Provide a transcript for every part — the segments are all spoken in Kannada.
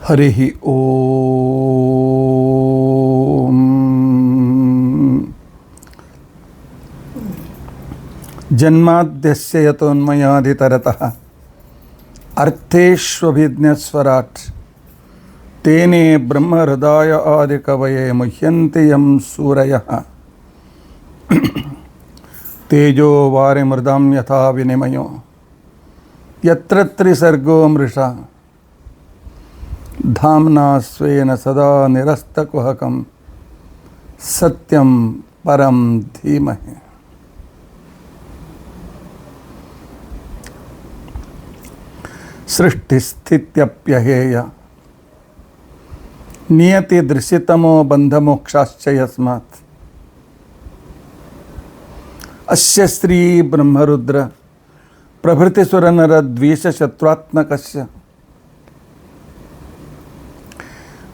ಹರಿ ಓಂ. ಜನ್ಮಾದ್ಯಸ್ಯ ಯತೋನ್ಮಯಾದಿತರತಃ ಅರ್ಥೇಷ್ವಭಿಜ್ಞಸ್ವರಾಟ್ ತೇನೇ ಬ್ರಹ್ಮಹೃದಯ ಆದಿಕವಯೇ ಮುಹ್ಯಂತಿ ಯಂ ಸೂರಯಃ ತೇಜೋ ವಾರಿಮೃದಾಂ ಯಥಾ ವಿನಿಮಯೋ ಯತ್ರ ತ್ರಿಸರ್ಗೋ ಮೃಷಾ ಧಾಮ್ನಾ ಸ್ವೇನ ಸದಾ ನಿರಸ್ತಕುಹಕಂ ಸತ್ಯಂ ಪರಂ ಧೀಮಹಿ. ಸೃಷ್ಟಿಸ್ಥಿತ್ಯಪ್ಯಹೇಯ ನಿಯತಿ ದೃಶ್ಯತಮೋ ಬಂಧಮೋಕ್ಷಾಶ್ಚ ಯಸ್ಮಾತ್ ಅಸ್ಯ ಶ್ರೀ ಬ್ರಹ್ಮರುದ್ರ ಪ್ರಭೃತಿಸುರನರ ದ್ವೇಷಶತ್ರುತ್ಮಕಸ್ಯ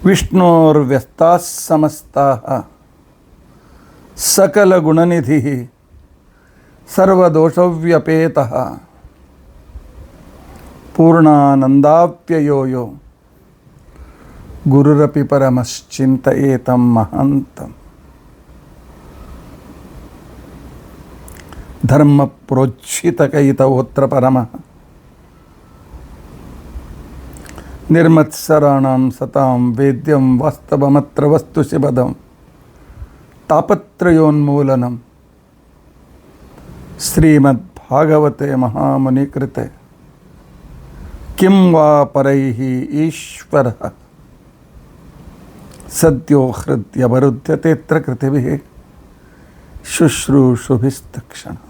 ವಿಷ್ಣೋರ್ವ್ಯಸ್ತಾಃ ಸಮಸ್ತಾಃ ಸಕಲಗುಣನಿಧಿಃ ಸರ್ವದೋಷವ್ಯಪೇತಃ ಪೂರ್ಣಾನಂದಾಪ್ಯಯೋ ಯೋ ಗುರುರಪಿ ಪರಮಶ್ಚಿಂತಯೇತಂ ಮಹಾಂತಂ. ಧರ್ಮ ಪ್ರೋಚ್ಛಿತಕೈತವೋತ್ರ ಪರಮಃ ನಿರ್ಮತ್ಸರಾಣಾಂ ಸತಾಂ ವೇದ್ಯಂ ವಾಸ್ತವಮತ್ರ ವಸ್ತು ಶಿವದಂ ತಾಪತ್ರಯೋನ್ಮೂಲನಂ ಶ್ರೀಮದ್ಭಾಗವತೆ ಮಹಾಮುನಿಕೃತೆ ಕಿಂ ವಾ ಪರೈಃ ಈಶ್ವರಃ ಸದ್ಯೋ ಹೃದ್ಯವರುಧ್ಯತೆತ್ರ ಕೃತಿಭಿಃ ಶುಶ್ರೂಷುಭಿಸ್ತಕ್ಷಣಾತ್.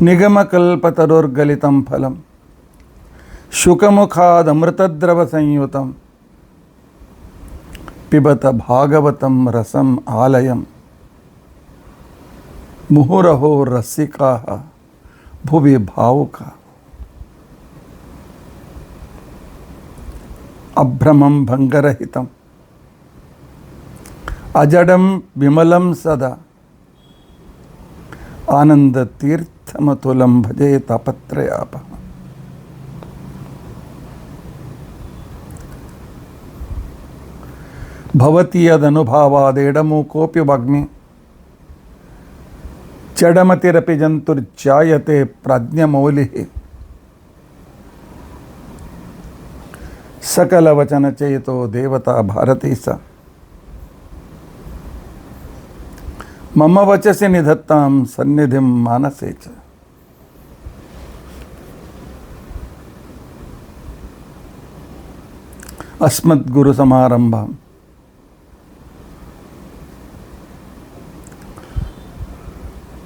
ನಿಗಮಕಲ್ಪತರೋರ್ಗಲಿತಂ ಫಲಂ ಶುಕಮುಖಾದಮೃತದ್ರವಸಂಯುತಂ ಪಿಬತ ಭಾಗವತಂ ರಸಂ ಆಲಯಂ ಮುಹುರಹೋ ರಸಿಕಾಃ ಭುವಿ ಭಾವುಕಾ. ಅಭ್ರಮಂ ಭಂಗರಹಿತಂ ಅಜಡಂ ವಿಮಲಂ ಸದಾ ಆನಂದತೀರ್ಥಮತುಲಂ ಭಜೆ ತಾಪತ್ರಯಾಪ. ಭವತಿ ಯದನುಭಾವಾದೇಡಮೂಕೋಪಿ ವಾಗ್ಮಿ ಚಡಮತಿರಪಿ ಜಂತುರ್ಜಾಯತೆ ಪ್ರಾಜ್ಞಮೌಲಿಃ. ಸಕಲವಚನಚೇತೋ ದೇವತಾ ಭಾರತೀ ಸ ಮಮ ವಚಸಿ ನಿಧತ್ತಾಂ ಸನ್ನಿಧಿಂ ಮಾನಸೇ ಚ. ಅಸ್ಮದ್ಗುರುಸಮಾರಂಭಾಂ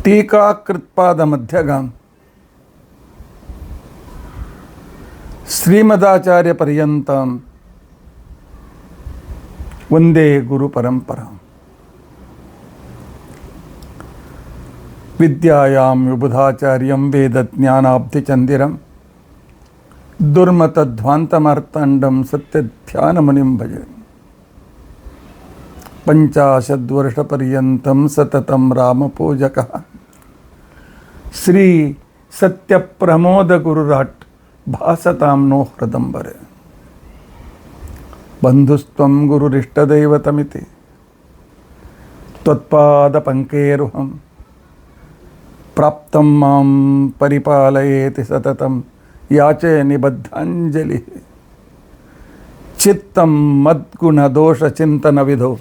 ಟೀಕಾಕೃತ್ಪಾದಮಧ್ಯಗಾಂ ಶ್ರೀಮದಾಚಾರ್ಯಪರ್ಯಂತಾಂ ವಂದೇ ಗುರುಪರಂಪರಾಂ. ವಿದ್ಯಾಯಾಂ ವಿಬುಧಾಚಾರ್ಯಂ ವೇದಜ್ಞಾನಾಬ್ಧಿಚಂದಿರಂ ದುರ್ಮತಧ್ವಾಂತಮಾರ್ತಾಂಡಂ ಸತ್ಯಧ್ಯಾನಮುನಿಂ ಭಜೆ. ಪಂಚಾಶದ್ವರ್ಷಪರ್ಯಂತಂ ಸತತಂ ರಾಮಪೂಜಕಃ ಶ್ರೀ ಸತ್ಯಪ್ರಮೋದಗುರುರಾಟ್ ಭಾಸತಾಂ ನೋ ಹೃದಂಬರೆ. ಬಂಧುಸ್ತ್ವಂ ಗುರುರಿಷ್ಟದೈವತಮಿತಿ ತ್ವತ್ಪಾದಪಂಕೇರುಹಂ ಪ್ರಾಪ್ತಂ ಮಾಂ ಪರಿಪಾಲಯೇತಿ ಸತತಂ ಯಾಚೆ ನಿಬದ್ಧಾಂಜಲಿ. ಚಿತ್ತಂ ಮದ್ಗುಣದೋಷಚಿಂತನವಿಧೋ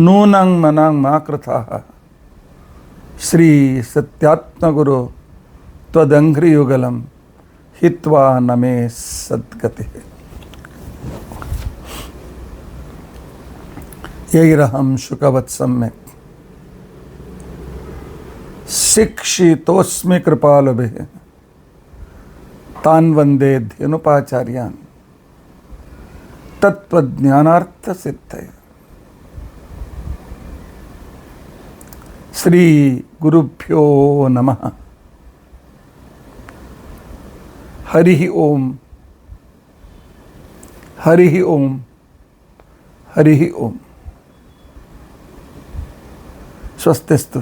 ನೂನಂ ಮನಾಂ ಮಾ ಕೃತಾಃ ಶ್ರೀ ಸತ್ಯಾತ್ಮಗುರು ತ್ವದಂಘ್ರಿಯುಗಲಂ ಹಿತ್ವಾ ನಮೇ ಸದ್ಗತಿಃ. ಯೈರಹಂ ಶುಕವತ್ ಸಮ್ಯಕ್ ಶಿಕ್ಷಿತೋಸ್ಮಿ ಕೃಪಾಲುಭಿಃ ತಾನ್ ವಂದೇ ಧೇನುಪಾಚಾರ್ಯಾನ್ ತತ್ವಜ್ಞಾನಾರ್ಥಸಿದ್ಧಯೇ. ಶ್ರೀ ಗುರುಭ್ಯೋ ನಮಃ. ಹರಿ ಓಂ. ಹರಿ ಓಂ. ಹರಿ ಓಂ. ಸ್ವಸ್ತಿಸ್ತು.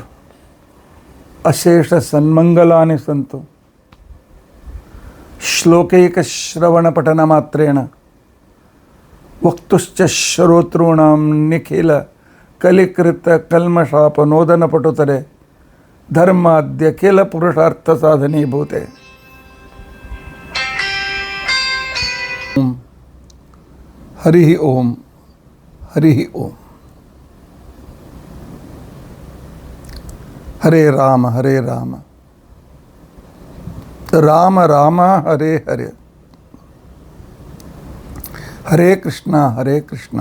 ಅಶೇಷ ಸನ್ಮಂಗಲಾನಿ ಸಂತು ಶ್ಲೋಕೈಕಶ್ರವಣಪಠನ ಮಾತ್ರೇಣ ವಕ್ತುಶ್ಚ ಶ್ರೋತॄಣಾಂ ನಿಖಿಲ ಕಲಿಕೃತ ಕಲ್ಮಷಾಪನೋದನ ಪಟುತರೆ ಧರ್ಮಾದ್ಯ ಖಿಲ ಪುರುಷಾರ್ಥ ಸಾಧನೀಭೂತೆ. ಹರಿ ಓಂ ಹರಿ ಓಂ. ಹರೇ ರಾಮ ಹರೇ ರಾಮ ರಾಮ ರಾಮ ಹರೇ ಹರೇ. ಹರೇ ಕೃಷ್ಣ ಹರೇ ಕೃಷ್ಣ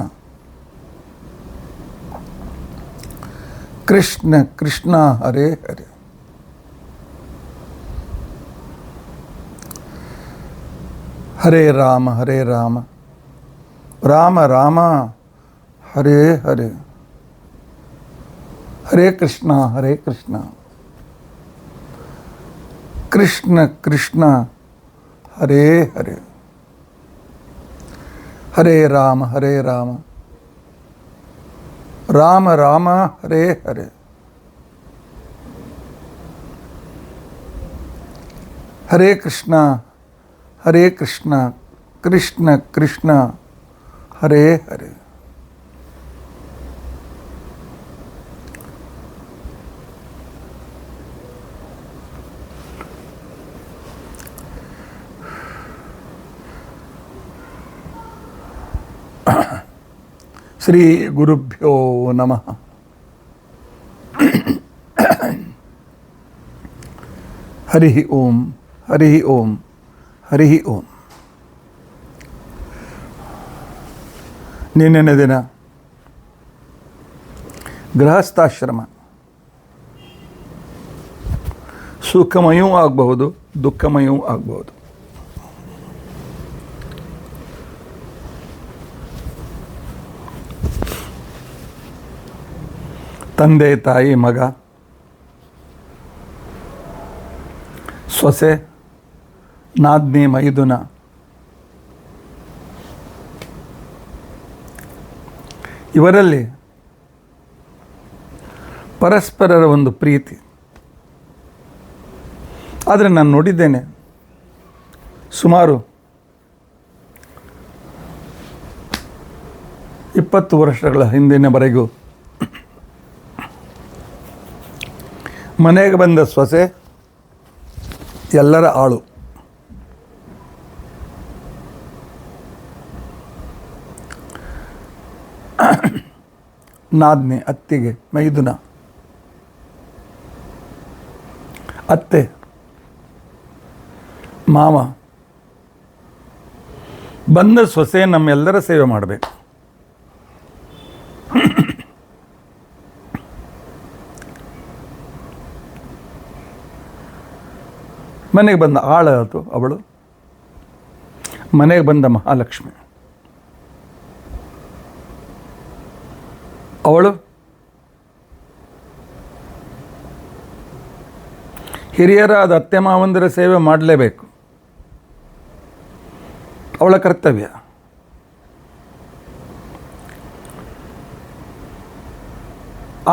ಕೃಷ್ಣ ಕೃಷ್ಣ ಹರೇ ಹರೇ. ಹರೇ ರಾಮ ಹರೇ ರಾಮ ರಾಮ ರಾಮ ಹರೇ ಹರೇ. ಹರೇ ಕೃಷ್ಣ ಹರೇ ಕೃಷ್ಣ ಕೃಷ್ಣ ಕೃಷ್ಣ ಹರೇ ಹರೇ. ಹರೇ ರಾಮ ಹರೇ ರಾಮ ರಾಮ ರಾಮ ಹರೇ ಹರೇ. ಹರೇ ಕೃಷ್ಣ ಹರೇ ಕೃಷ್ಣ ಕೃಷ್ಣ ಕೃಷ್ಣ ಹರೇ ಹರೇ. ಶ್ರೀ ಗುರುಭ್ಯೋ ನಮಃ. ಹರಿ ಓಂ ಹರಿ ಓಂ ಹರಿ ಓಂ. ನಿನ್ನೆಯ ದಿನ ಗೃಹಸ್ಥಾಶ್ರಮ ಸುಖಮಯವೂ ಆಗಬಹುದು, ದುಃಖಮಯವೂ ಆಗಬಹುದು. ತಂದೆ ತಾಯಿ ಮಗ, ಸೊಸೆ ನಾದ್ನಿ ಮೈದುನ, ಇವರಲ್ಲಿ ಪರಸ್ಪರರ ಒಂದು ಪ್ರೀತಿ. ಆದರೆ ನಾನು ನೋಡಿದ್ದೇನೆ, ಸುಮಾರು 20 ವರ್ಷಗಳ ಹಿಂದಿನವರೆಗೂ ಮನೆಗೆ ಬಂದ ಸೊಸೆ ಎಲ್ಲರ ಆಳು. ನಾದ್ನಿ ಅತ್ತಿಗೆ ಮೈದುನ, ಅತ್ತೆ ಮಾವ, ಬಂದ ಸೊಸೆ ನಮ್ಮೆಲ್ಲರ ಸೇವೆ ಮಾಡಬೇಕು. ಮನೆಗೆ ಬಂದ ಆಳ ಅದು ಅವಳು, ಮನೆಗೆ ಬಂದ ಮಹಾಲಕ್ಷ್ಮಿ ಅವಳು. ಹಿರಿಯರಾದ ಅತ್ತೆ ಮಾವಂದಿರ ಸೇವೆ ಮಾಡಲೇಬೇಕು, ಅವಳ ಕರ್ತವ್ಯ.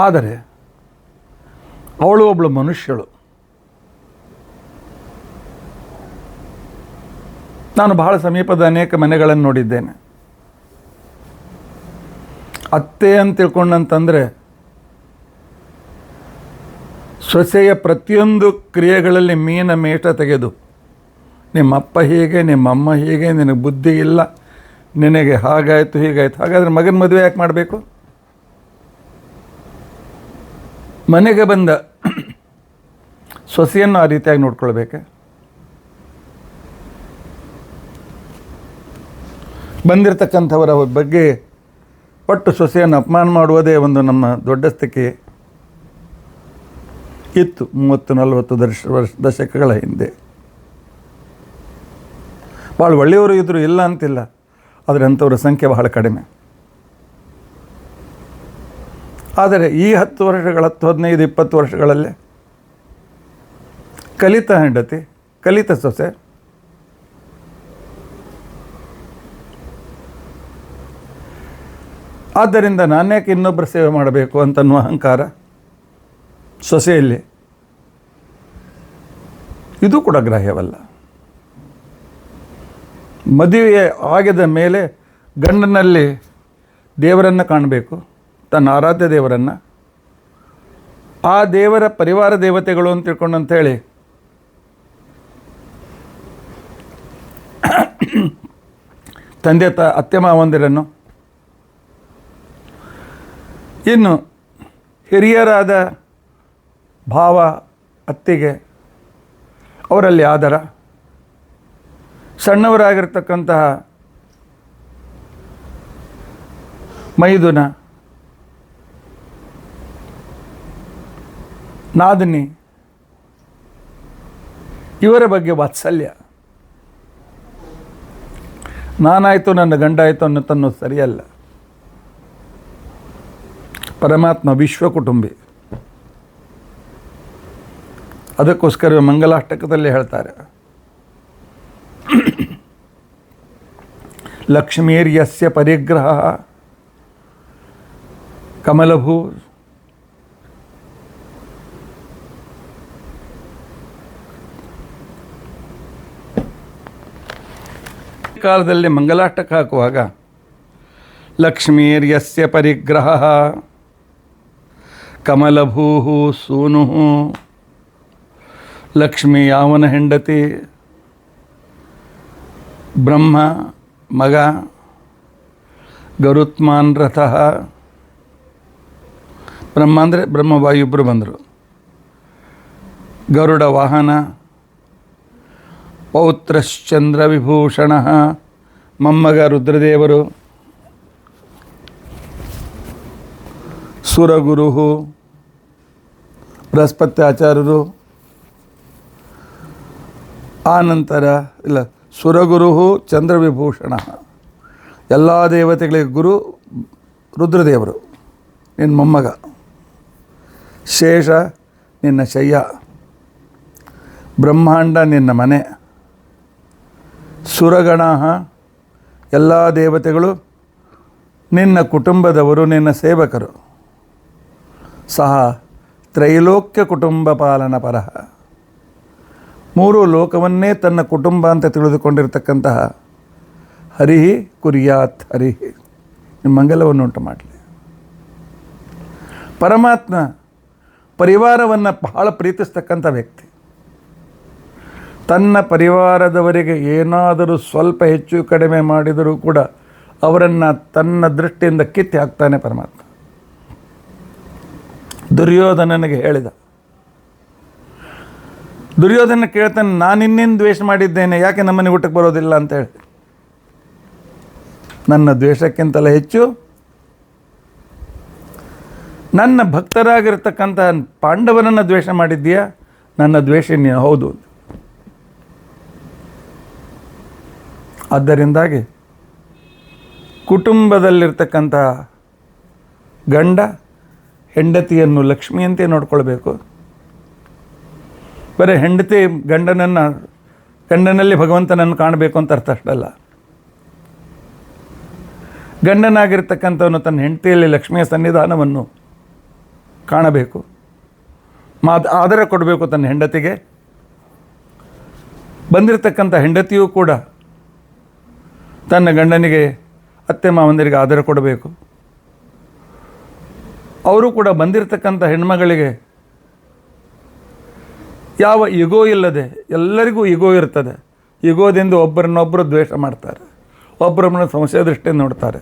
ಆದರೆ ಅವಳು ಒಬ್ಬಳು ಮನುಷ್ಯಳು. ನಾನು ಬಹಳ ಸಮೀಪದ ಅನೇಕ ಮನೆಗಳನ್ನು ನೋಡಿದ್ದೇನೆ. ಅತ್ತೆ ಅಂತ ತಿಳ್ಕೊಂಡಂತಂದರೆ ಸೊಸೆಯ ಪ್ರತಿಯೊಂದು ಕ್ರಿಯೆಗಳಲ್ಲಿ ಮೀನ ಮೇಟ ತೆಗೆದು, ನಿಮ್ಮಪ್ಪ ಹೀಗೆ, ನಿಮ್ಮಮ್ಮ ಹೀಗೆ, ನಿನಗೆ ಬುದ್ಧಿ ಇಲ್ಲ, ನಿನಗೆ ಹಾಗಾಯಿತು ಹೀಗಾಯಿತು. ಹಾಗಾದರೆ ಮಗನ ಮದುವೆ ಯಾಕೆ ಮಾಡಬೇಕು? ಮನೆಗೆ ಬಂದ ಸೊಸೆಯನ್ನು ಆ ರೀತಿಯಾಗಿ ನೋಡ್ಕೊಳ್ಬೇಕೆ? ಬಂದಿರತಕ್ಕಂಥವರ ಬಗ್ಗೆ ಪಟ್ಟು ಸೊಸೆಯನ್ನು ಅಪಮಾನ ಮಾಡುವುದೇ ಒಂದು ನಮ್ಮ ದೊಡ್ಡ ಸ್ಥಿತಿ ಇತ್ತು 30-40 ದಶಕಗಳ ಹಿಂದೆ. ಭಾಳ ಒಳ್ಳೆಯವರು ಇದ್ದರು, ಇಲ್ಲ ಅಂತಿಲ್ಲ, ಆದರೆ ಅಂಥವ್ರ ಸಂಖ್ಯೆ ಬಹಳ ಕಡಿಮೆ. ಆದರೆ ಈ 10 ವರ್ಷಗಳ 15-20 ವರ್ಷಗಳಲ್ಲೇ ಕಲಿತ ಹೆಂಡತಿ, ಕಲಿತ ಸೊಸೆ, ಆದ್ದರಿಂದ ನಾನ್ಯಾಕೆ ಇನ್ನೊಬ್ಬರ ಸೇವೆ ಮಾಡಬೇಕು ಅಂತನ್ನುವ ಅಹಂಕಾರ ಸೊಸೆಯಲ್ಲಿ, ಇದು ಕೂಡ ಗ್ರಾಹ್ಯವಲ್ಲ. ಮದುವೆ ಆಗಿದ ಮೇಲೆ ಗಂಡನಲ್ಲಿ ದೇವರನ್ನು ಕಾಣಬೇಕು, ತನ್ನ ಆರಾಧ್ಯ ದೇವರನ್ನು. ಆ ದೇವರ ಪರಿವಾರ ದೇವತೆಗಳು ಅಂತ ತಿಳ್ಕೊಂಡು ಅಂಥೇಳಿ ತಂದೆ ಅತ್ತೆ ಮಾವಂದಿರನ್ನು, ಇನ್ನು ಹಿರಿಯರಾದ ಭಾವ ಅತ್ತಿಗೆ ಅವರಲ್ಲಿ ಆದರ, ಸಣ್ಣವರಾಗಿರ್ತಕ್ಕಂತಹ ಮೈದುನ, ನಾದಿನಿ, ಇವರ ಬಗ್ಗೆ ವಾತ್ಸಲ್ಯ. ನಾನಾಯಿತು ನನ್ನ ಗಂಡ ಆಯಿತು ಅನ್ನೋದು ಸರಿಯಲ್ಲ. ಪರಮಾತ್ಮ ವಿಶ್ವ ಕುಟುಂಬಿ. ಅದಕ್ಕೋಸ್ಕರ ಮಂಗಲಾಷ್ಟಕದಲ್ಲಿ ಹೇಳ್ತಾರೆ, ಲಕ್ಷ್ಮೀರ್ಯಸ್ಯ ಪರಿಗ್ರಹ ಕಮಲಭೂ. ಕಾಲದಲ್ಲಿ ಮಂಗಲಾಷ್ಟಕ ಹಾಕುವಾಗ ಲಕ್ಷ್ಮೀರ್ಯಸ್ಯ ಪರಿಗ್ರಹ ಕಮಲಭೂ ಸೂನು. ಲಕ್ಷ್ಮಿ ಯಾವನ ಹೆಂಡತಿ, ಬ್ರಹ್ಮ ಮಗ, ಗರುತ್ಮಾನ್ ರಥಃ. ಬ್ರಹ್ಮ ಅಂದರೆ ಬ್ರಹ್ಮವಾಯು ಇಬ್ಬರು ಬಂದರು. ಗರುಡ ವಾಹನ, ಪೌತ್ರಶ್ಚಂದ್ರ ವಿಭೂಷಣ, ಮೊಮ್ಮಗ ರುದ್ರದೇವರು, ಸುರಗುರು ಬೃಹಸ್ಪತಿ ಆಚಾರ್ಯರು. ಆನಂತರ ಇಲ್ಲ, ಸುರಗುರು ಚಂದ್ರವಿಭೂಷಣ, ಎಲ್ಲ ದೇವತೆಗಳಿಗೆ ಗುರು ರುದ್ರದೇವರು, ನಿನ್ನ ಮೊಮ್ಮಗ. ಶೇಷ ನಿನ್ನ ಶಯ್ಯ, ಬ್ರಹ್ಮಾಂಡ ನಿನ್ನ ಮನೆ, ಸುರಗಣ ಎಲ್ಲ ದೇವತೆಗಳು ನಿನ್ನ ಕುಟುಂಬದವರು, ನಿನ್ನ ಸೇವಕರು. ಸಹ ತ್ರೈಲೋಕ್ಯ ಕುಟುಂಬ ಪಾಲನ ಪರಃ, ಮೂರು ಲೋಕವನ್ನೇ ತನ್ನ ಕುಟುಂಬ ಅಂತ ತಿಳಿದುಕೊಂಡಿರ್ತಕ್ಕಂತಹ ಹರಿಹಿ ಕುರ್ಯಾತ್ ಹರಿಹಿ, ನಿಮ್ಮ ಮಂಗಲವನ್ನು ಉಂಟು ಮಾಡಲಿ. ಪರಮಾತ್ಮ ಪರಿವಾರವನ್ನು ಬಹಳ ಪ್ರೀತಿಸ್ತಕ್ಕಂಥ ವ್ಯಕ್ತಿ. ತನ್ನ ಪರಿವಾರದವರಿಗೆ ಏನಾದರೂ ಸ್ವಲ್ಪ ಹೆಚ್ಚು ಕಡಿಮೆ ಮಾಡಿದರೂ ಕೂಡ ಅವರನ್ನು ತನ್ನ ದೃಷ್ಟಿಯಿಂದ ಕಿತ್ತಿ ಹಾಕ್ತಾನೆ ಪರಮಾತ್ಮ. ದುರ್ಯೋಧನನಿಗೆ ಹೇಳಿದ, ದುರ್ಯೋಧನ ಕೇಳ್ತಾನೆ, ನಾನಿನ್ನೇನು ದ್ವೇಷ ಮಾಡಿದ್ದೇನೆ, ಯಾಕೆ ನಮ್ಮನೆ ಊಟಕ್ಕೆ ಬರೋದಿಲ್ಲ ಅಂತ ಹೇಳಿ. ನನ್ನ ದ್ವೇಷಕ್ಕಿಂತಲೂ ಹೆಚ್ಚು ನನ್ನ ಭಕ್ತರಾಗಿರ್ತಕ್ಕಂಥ ಪಾಂಡವರನ್ನು ದ್ವೇಷ ಮಾಡಿದ್ದೀಯಾ, ನನ್ನ ದ್ವೇಷ ನೀನು ಹೌದು. ಆದ್ದರಿಂದಾಗಿ ಕುಟುಂಬದಲ್ಲಿರ್ತಕ್ಕಂಥ ಗಂಡ ಹೆಂಡತಿಯನ್ನು ಲಕ್ಷ್ಮಿಯಂತೆ ನೋಡ್ಕೊಳ್ಬೇಕು. ಬರೀ ಹೆಂಡತಿ ಗಂಡನಲ್ಲಿ ಭಗವಂತನನ್ನು ಕಾಣಬೇಕು ಅಂತ ಅರ್ಥ ಅಷ್ಟಲ್ಲ. ಗಂಡನಾಗಿರ್ತಕ್ಕಂಥವನು ತನ್ನ ಹೆಂಡತಿಯಲ್ಲಿ ಲಕ್ಷ್ಮಿಯ ಸನ್ನಿಧಾನವನ್ನು ಕಾಣಬೇಕು, ಆದರ ಕೊಡಬೇಕು ತನ್ನ ಹೆಂಡತಿಗೆ. ಬಂದಿರತಕ್ಕಂಥ ಹೆಂಡತಿಯೂ ಕೂಡ ತನ್ನ ಗಂಡನಿಗೆ, ಅತ್ತೆ ಮಾವಂದಿರಿಗೆ ಆದರ ಕೊಡಬೇಕು. ಅವರು ಕೂಡ ಬಂದಿರತಕ್ಕಂಥ ಹೆಣ್ಮಗಳಿಗೆ ಯಾವ ಈಗೋ ಇಲ್ಲದೆ, ಎಲ್ಲರಿಗೂ ಈಗೋ ಇರ್ತದೆ. ಈಗೋದಿಂದ ಒಬ್ಬರನ್ನೊಬ್ಬರು ದ್ವೇಷ ಮಾಡ್ತಾರೆ, ಒಬ್ಬರನ್ನ ಸಂಶಯ ದೃಷ್ಟಿಯಿಂದ ನೋಡ್ತಾರೆ,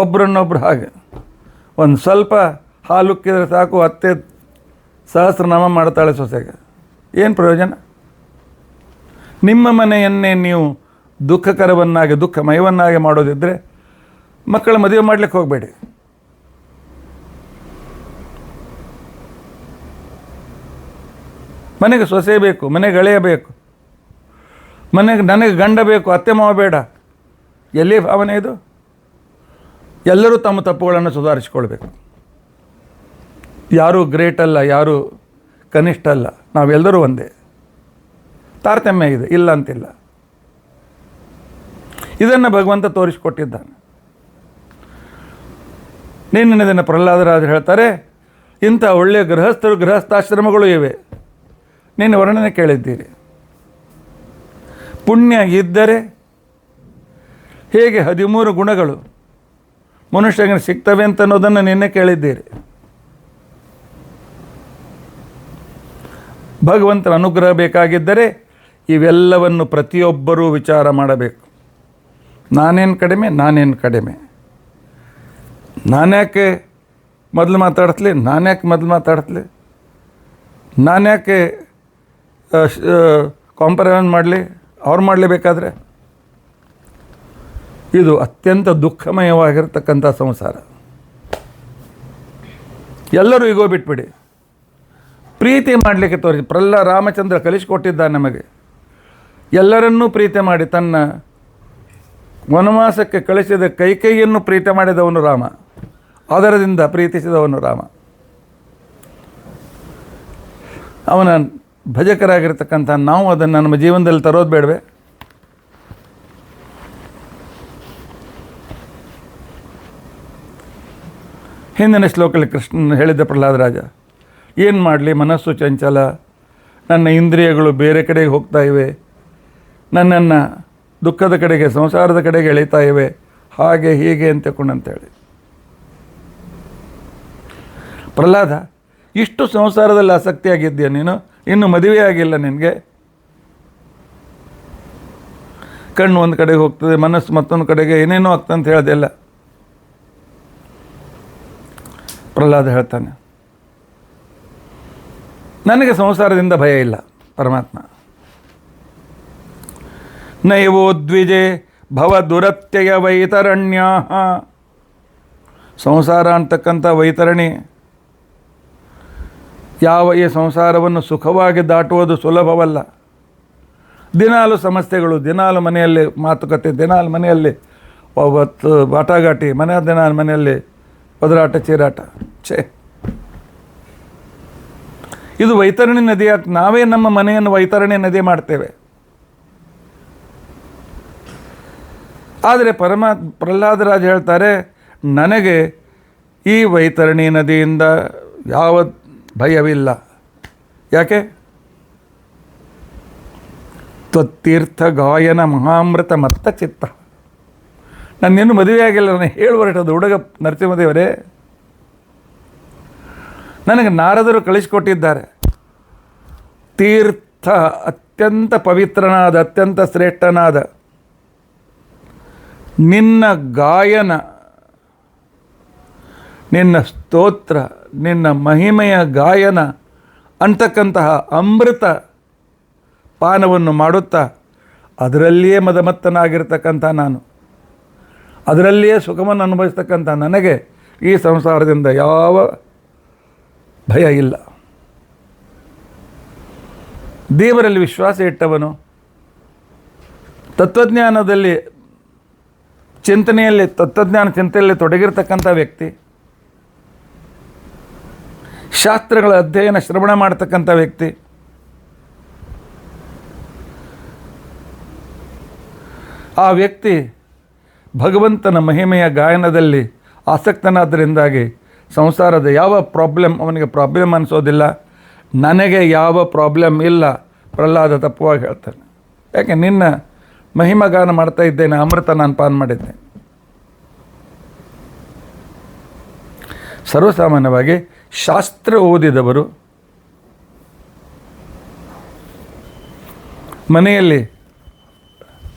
ಒಬ್ಬರನ್ನೊಬ್ಬರು ಹಾಗೆ. ಒಂದು ಸ್ವಲ್ಪ ಹಾಲುಕ್ಕಿದ್ರೆ ಸಾಕು, ಅತ್ತೆ ಸಹಸ್ರನಾಮ ಮಾಡ್ತಾಳೆ ಸೊಸೆಗೆ. ಏನು ಪ್ರಯೋಜನ? ನಿಮ್ಮ ಮನೆಯನ್ನೇ ನೀವು ದುಃಖಕರವನ್ನಾಗಿ ದುಃಖಮಯವನ್ನಾಗಿ ಮಾಡೋದಿದ್ದರೆ ಮಕ್ಕಳ ಮದುವೆ ಮಾಡಲಿಕ್ಕೆ ಹೋಗಬೇಡಿ. ಮನೆಗೆ ಸೊಸೆ ಬೇಕು, ಮನೆಗೆ ಗೆಳೆಯ ಬೇಕು, ನನಗೆ ಗಂಡ ಬೇಕು, ಅತ್ತೆ ಮಾವ ಬೇಡ. ಎಲ್ಲಿ ಭಾವನೆ ಇದು? ಎಲ್ಲರೂ ತಮ್ಮ ತಪ್ಪುಗಳನ್ನು ಸುಧಾರಿಸಿಕೊಳ್ಬೇಕು. ಯಾರೂ ಗ್ರೇಟ್ ಅಲ್ಲ, ಯಾರೂ ಕನಿಷ್ಠ ಅಲ್ಲ, ನಾವೆಲ್ಲರೂ ಒಂದೇ. ತಾರತಮ್ಯ ಇದೆ, ಇಲ್ಲ ಅಂತಿಲ್ಲ. ಇದನ್ನು ಭಗವಂತ ತೋರಿಸಿಕೊಟ್ಟಿದ್ದಾನೆ. ನಿನ್ನೆ ದಿನ ಪ್ರಹ್ಲಾದರಾಜರು ಹೇಳ್ತಾರೆ, ಇಂಥ ಒಳ್ಳೆಯ ಗೃಹಸ್ಥಾಶ್ರಮಗಳು ಇವೆ. ನೀನು ವರ್ಣನೆ ಕೇಳಿದ್ದೀರಿ. ಪುಣ್ಯ ಇದ್ದರೆ ಹೇಗೆ 13 ಗುಣಗಳು ಮನುಷ್ಯನಿಗೆ ಸಿಗ್ತವೆ ಅಂತ ಅನ್ನೋದನ್ನು ನಿನ್ನೆ ಕೇಳಿದ್ದೀರಿ. ಭಗವಂತನ ಅನುಗ್ರಹ ಬೇಕಾಗಿದ್ದರೆ ಇವೆಲ್ಲವನ್ನು ಪ್ರತಿಯೊಬ್ಬರೂ ವಿಚಾರ ಮಾಡಬೇಕು. ನಾನೇನು ಕಡಿಮೆ, ನಾನ್ಯಾಕೆ ಮೊದಲು ಮಾತಾಡ್ತಲಿ, ನಾನ್ಯಾಕೆ ಕಾಂಪ್ರಮೈಸ್ ಮಾಡಲಿ, ಅವ್ರು ಮಾಡಲೇಬೇಕಾದ್ರೆ. ಇದು ಅತ್ಯಂತ ದುಃಖಮಯವಾಗಿರ್ತಕ್ಕಂಥ ಸಂಸಾರ. ಎಲ್ಲರೂ ಈಗೋ ಬಿಟ್ಬಿಡಿ, ಪ್ರೀತಿ ಮಾಡಲಿಕ್ಕೆ ತೋರಿಸಿ. ರಾಮಚಂದ್ರ ಕಲಿಸಿಕೊಟ್ಟಿದ್ದ ನಮಗೆ. ಎಲ್ಲರನ್ನೂ ಪ್ರೀತಿ ಮಾಡಿ ತನ್ನ ವನವಾಸಕ್ಕೆ ಕಳಿಸಿದ ಕೈಕೈಯನ್ನು ಪ್ರೀತಿ ಮಾಡಿದವನು ರಾಮ, ಆದರದಿಂದ ಪ್ರೀತಿಸಿದವನು ರಾಮ. ಅವನ ಭಜಕರಾಗಿರ್ತಕ್ಕಂಥ ನಾವು ಅದನ್ನು ನಮ್ಮ ಜೀವನದಲ್ಲಿ ತರೋದು ಬೇಡವೇ? ಹಿಂದಿನ ಶ್ಲೋಕದಲ್ಲಿ ಕೃಷ್ಣನ್ ಹೇಳಿದ್ದ ಪ್ರಹ್ಲಾದರಾಜ, ಏನು ಮಾಡಲಿ, ಮನಸ್ಸು ಚಂಚಲ, ನನ್ನ ಇಂದ್ರಿಯಗಳು ಬೇರೆ ಕಡೆಗೆ ಹೋಗ್ತಾ ಇವೆ, ನನ್ನನ್ನು ದುಃಖದ ಕಡೆಗೆ, ಸಂಸಾರದ ಕಡೆಗೆ ಎಳೀತಾ ಇವೆ, ಹಾಗೆ ಹೀಗೆ ಅಂತೇಳಿ. ಪ್ರಹ್ಲಾದ, ಇಷ್ಟು ಸಂಸಾರದಲ್ಲಿ ಆಸಕ್ತಿಯಾಗಿದ್ದೀಯ ನೀನು, ಇನ್ನು ಮದುವೆ ಆಗಿಲ್ಲ ನಿನಗೆ. ಕಣ್ಣು ಒಂದು ಕಡೆಗೆ ಹೋಗ್ತದೆ, ಮನಸ್ಸು ಮತ್ತೊಂದು ಕಡೆಗೆ, ಏನೇನೋ ಆಗ್ತಂತ ಹೇಳ್ದೆಲ್ಲ. ಪ್ರಹ್ಲಾದ ಹೇಳ್ತಾನೆ, ನನಗೆ ಸಂಸಾರದಿಂದ ಭಯ ಇಲ್ಲ. ಪರಮಾತ್ಮ, ನೈವೋ ದ್ವಿಜೆ ಭವ ದುರತ್ಯಯ ವೈತರಣ್ಯ. ಸಂಸಾರ ಅಂತಕ್ಕಂಥ ವೈತರಣಿ, ಈ ಸಂಸಾರವನ್ನು ಸುಖವಾಗಿ ದಾಟುವುದು ಸುಲಭವಲ್ಲ. ದಿನಾಲು ಸಮಸ್ಯೆಗಳು, ದಿನಾಲು ಮನೆಯಲ್ಲಿ ಮಾತುಕತೆ, ದಿನಾಲು ಮನೆಯಲ್ಲಿ ಬಾಟಾಘಾಟಿ, ದಿನಾಲು ಮನೆಯಲ್ಲಿ ಒದರಾಟ ಚೀರಾಟ. ಇದು ವೈತರಣಿ ನದಿ. ನಾವೇ ನಮ್ಮ ಮನೆಯನ್ನು ವೈತರಣಿ ನದಿ ಮಾಡ್ತೇವೆ. ಆದರೆ ಪ್ರಹ್ಲಾದರಾಜ ಹೇಳ್ತಾರೆ, ನನಗೆ ಈ ವೈತರಣಿ ನದಿಯಿಂದ ಯಾವ ಭಯವಿಲ್ಲ. ಯಾಕೆ? ತ್ವತ್ತೀರ್ಥ ಗಾಯನ ಮಹಾಮೃತ ಮತ್ತ ಚಿತ್ತ. ನನ್ನೇನು ಮದುವೆ ಆಗಿಲ್ಲ, ನಾನು ಹೇಳುವರಟದು ಹುಡುಗ ನರಸಿಂಹದೇವರೇ. ನನಗೆ ನಾರದರು ಕಳಿಸಿಕೊಟ್ಟಿದ್ದಾರೆ. ತೀರ್ಥ, ಅತ್ಯಂತ ಪವಿತ್ರನಾದ, ಅತ್ಯಂತ ಶ್ರೇಷ್ಠನಾದ ನಿನ್ನ ಗಾಯನ, ನಿನ್ನ ಸ್ತೋತ್ರ, ನಿನ್ನ ಮಹಿಮೆಯ ಗಾಯನ ಅಂತಕ್ಕಂತಹ ಅಮೃತ ಪಾನವನ್ನು ಮಾಡುತ್ತಾ ಅದರಲ್ಲಿಯೇ ಮದಮತ್ತನಾಗಿರ್ತಕ್ಕಂಥ ನಾನು, ಅದರಲ್ಲಿಯೇ ಸುಖವನ್ನು ಅನುಭವಿಸ್ತಕ್ಕಂಥ ನನಗೆ ಈ ಸಂಸಾರದಿಂದ ಯಾವ ಭಯ ಇಲ್ಲ. ದೇವರಲ್ಲಿ ವಿಶ್ವಾಸ ಇಟ್ಟವನು, ತತ್ವಜ್ಞಾನದಲ್ಲಿ ತತ್ವಜ್ಞಾನ ಚಿಂತೆಯಲ್ಲಿ ತೊಡಗಿರ್ತಕ್ಕಂಥ ವ್ಯಕ್ತಿ, ಶಾಸ್ತ್ರಗಳ ಅಧ್ಯಯನ ಶ್ರವಣ ಮಾಡ್ತಕ್ಕಂಥ ವ್ಯಕ್ತಿ, ಆ ವ್ಯಕ್ತಿ ಭಗವಂತನ ಮಹಿಮೆಯ ಗಾಯನದಲ್ಲಿ ಆಸಕ್ತನಾದ್ದರಿಂದಾಗಿ ಸಂಸಾರದ ಯಾವ ಅವನಿಗೆ ಪ್ರಾಬ್ಲಮ್ ಅನಿಸೋದಿಲ್ಲ. ನನಗೆ ಯಾವ ಪ್ರಾಬ್ಲಮ್ ಇಲ್ಲ. ಪ್ರಹ್ಲಾದ ತಪ್ಪವಾಗಿ ಹೇಳ್ತಾನೆ. ಯಾಕೆ? ನಿನ್ನ ಮಹಿಮಗಾನ ಮಾಡ್ತಾ ಇದ್ದೇನೆ, ಅಮೃತ ನಾನು ಪಾನ ಮಾಡಿದ್ದೇನೆ. ಸರ್ವಸಾಮಾನ್ಯವಾಗಿ ಶಾಸ್ತ್ರ ಓದಿದವರು ಮನೆಯಲ್ಲಿ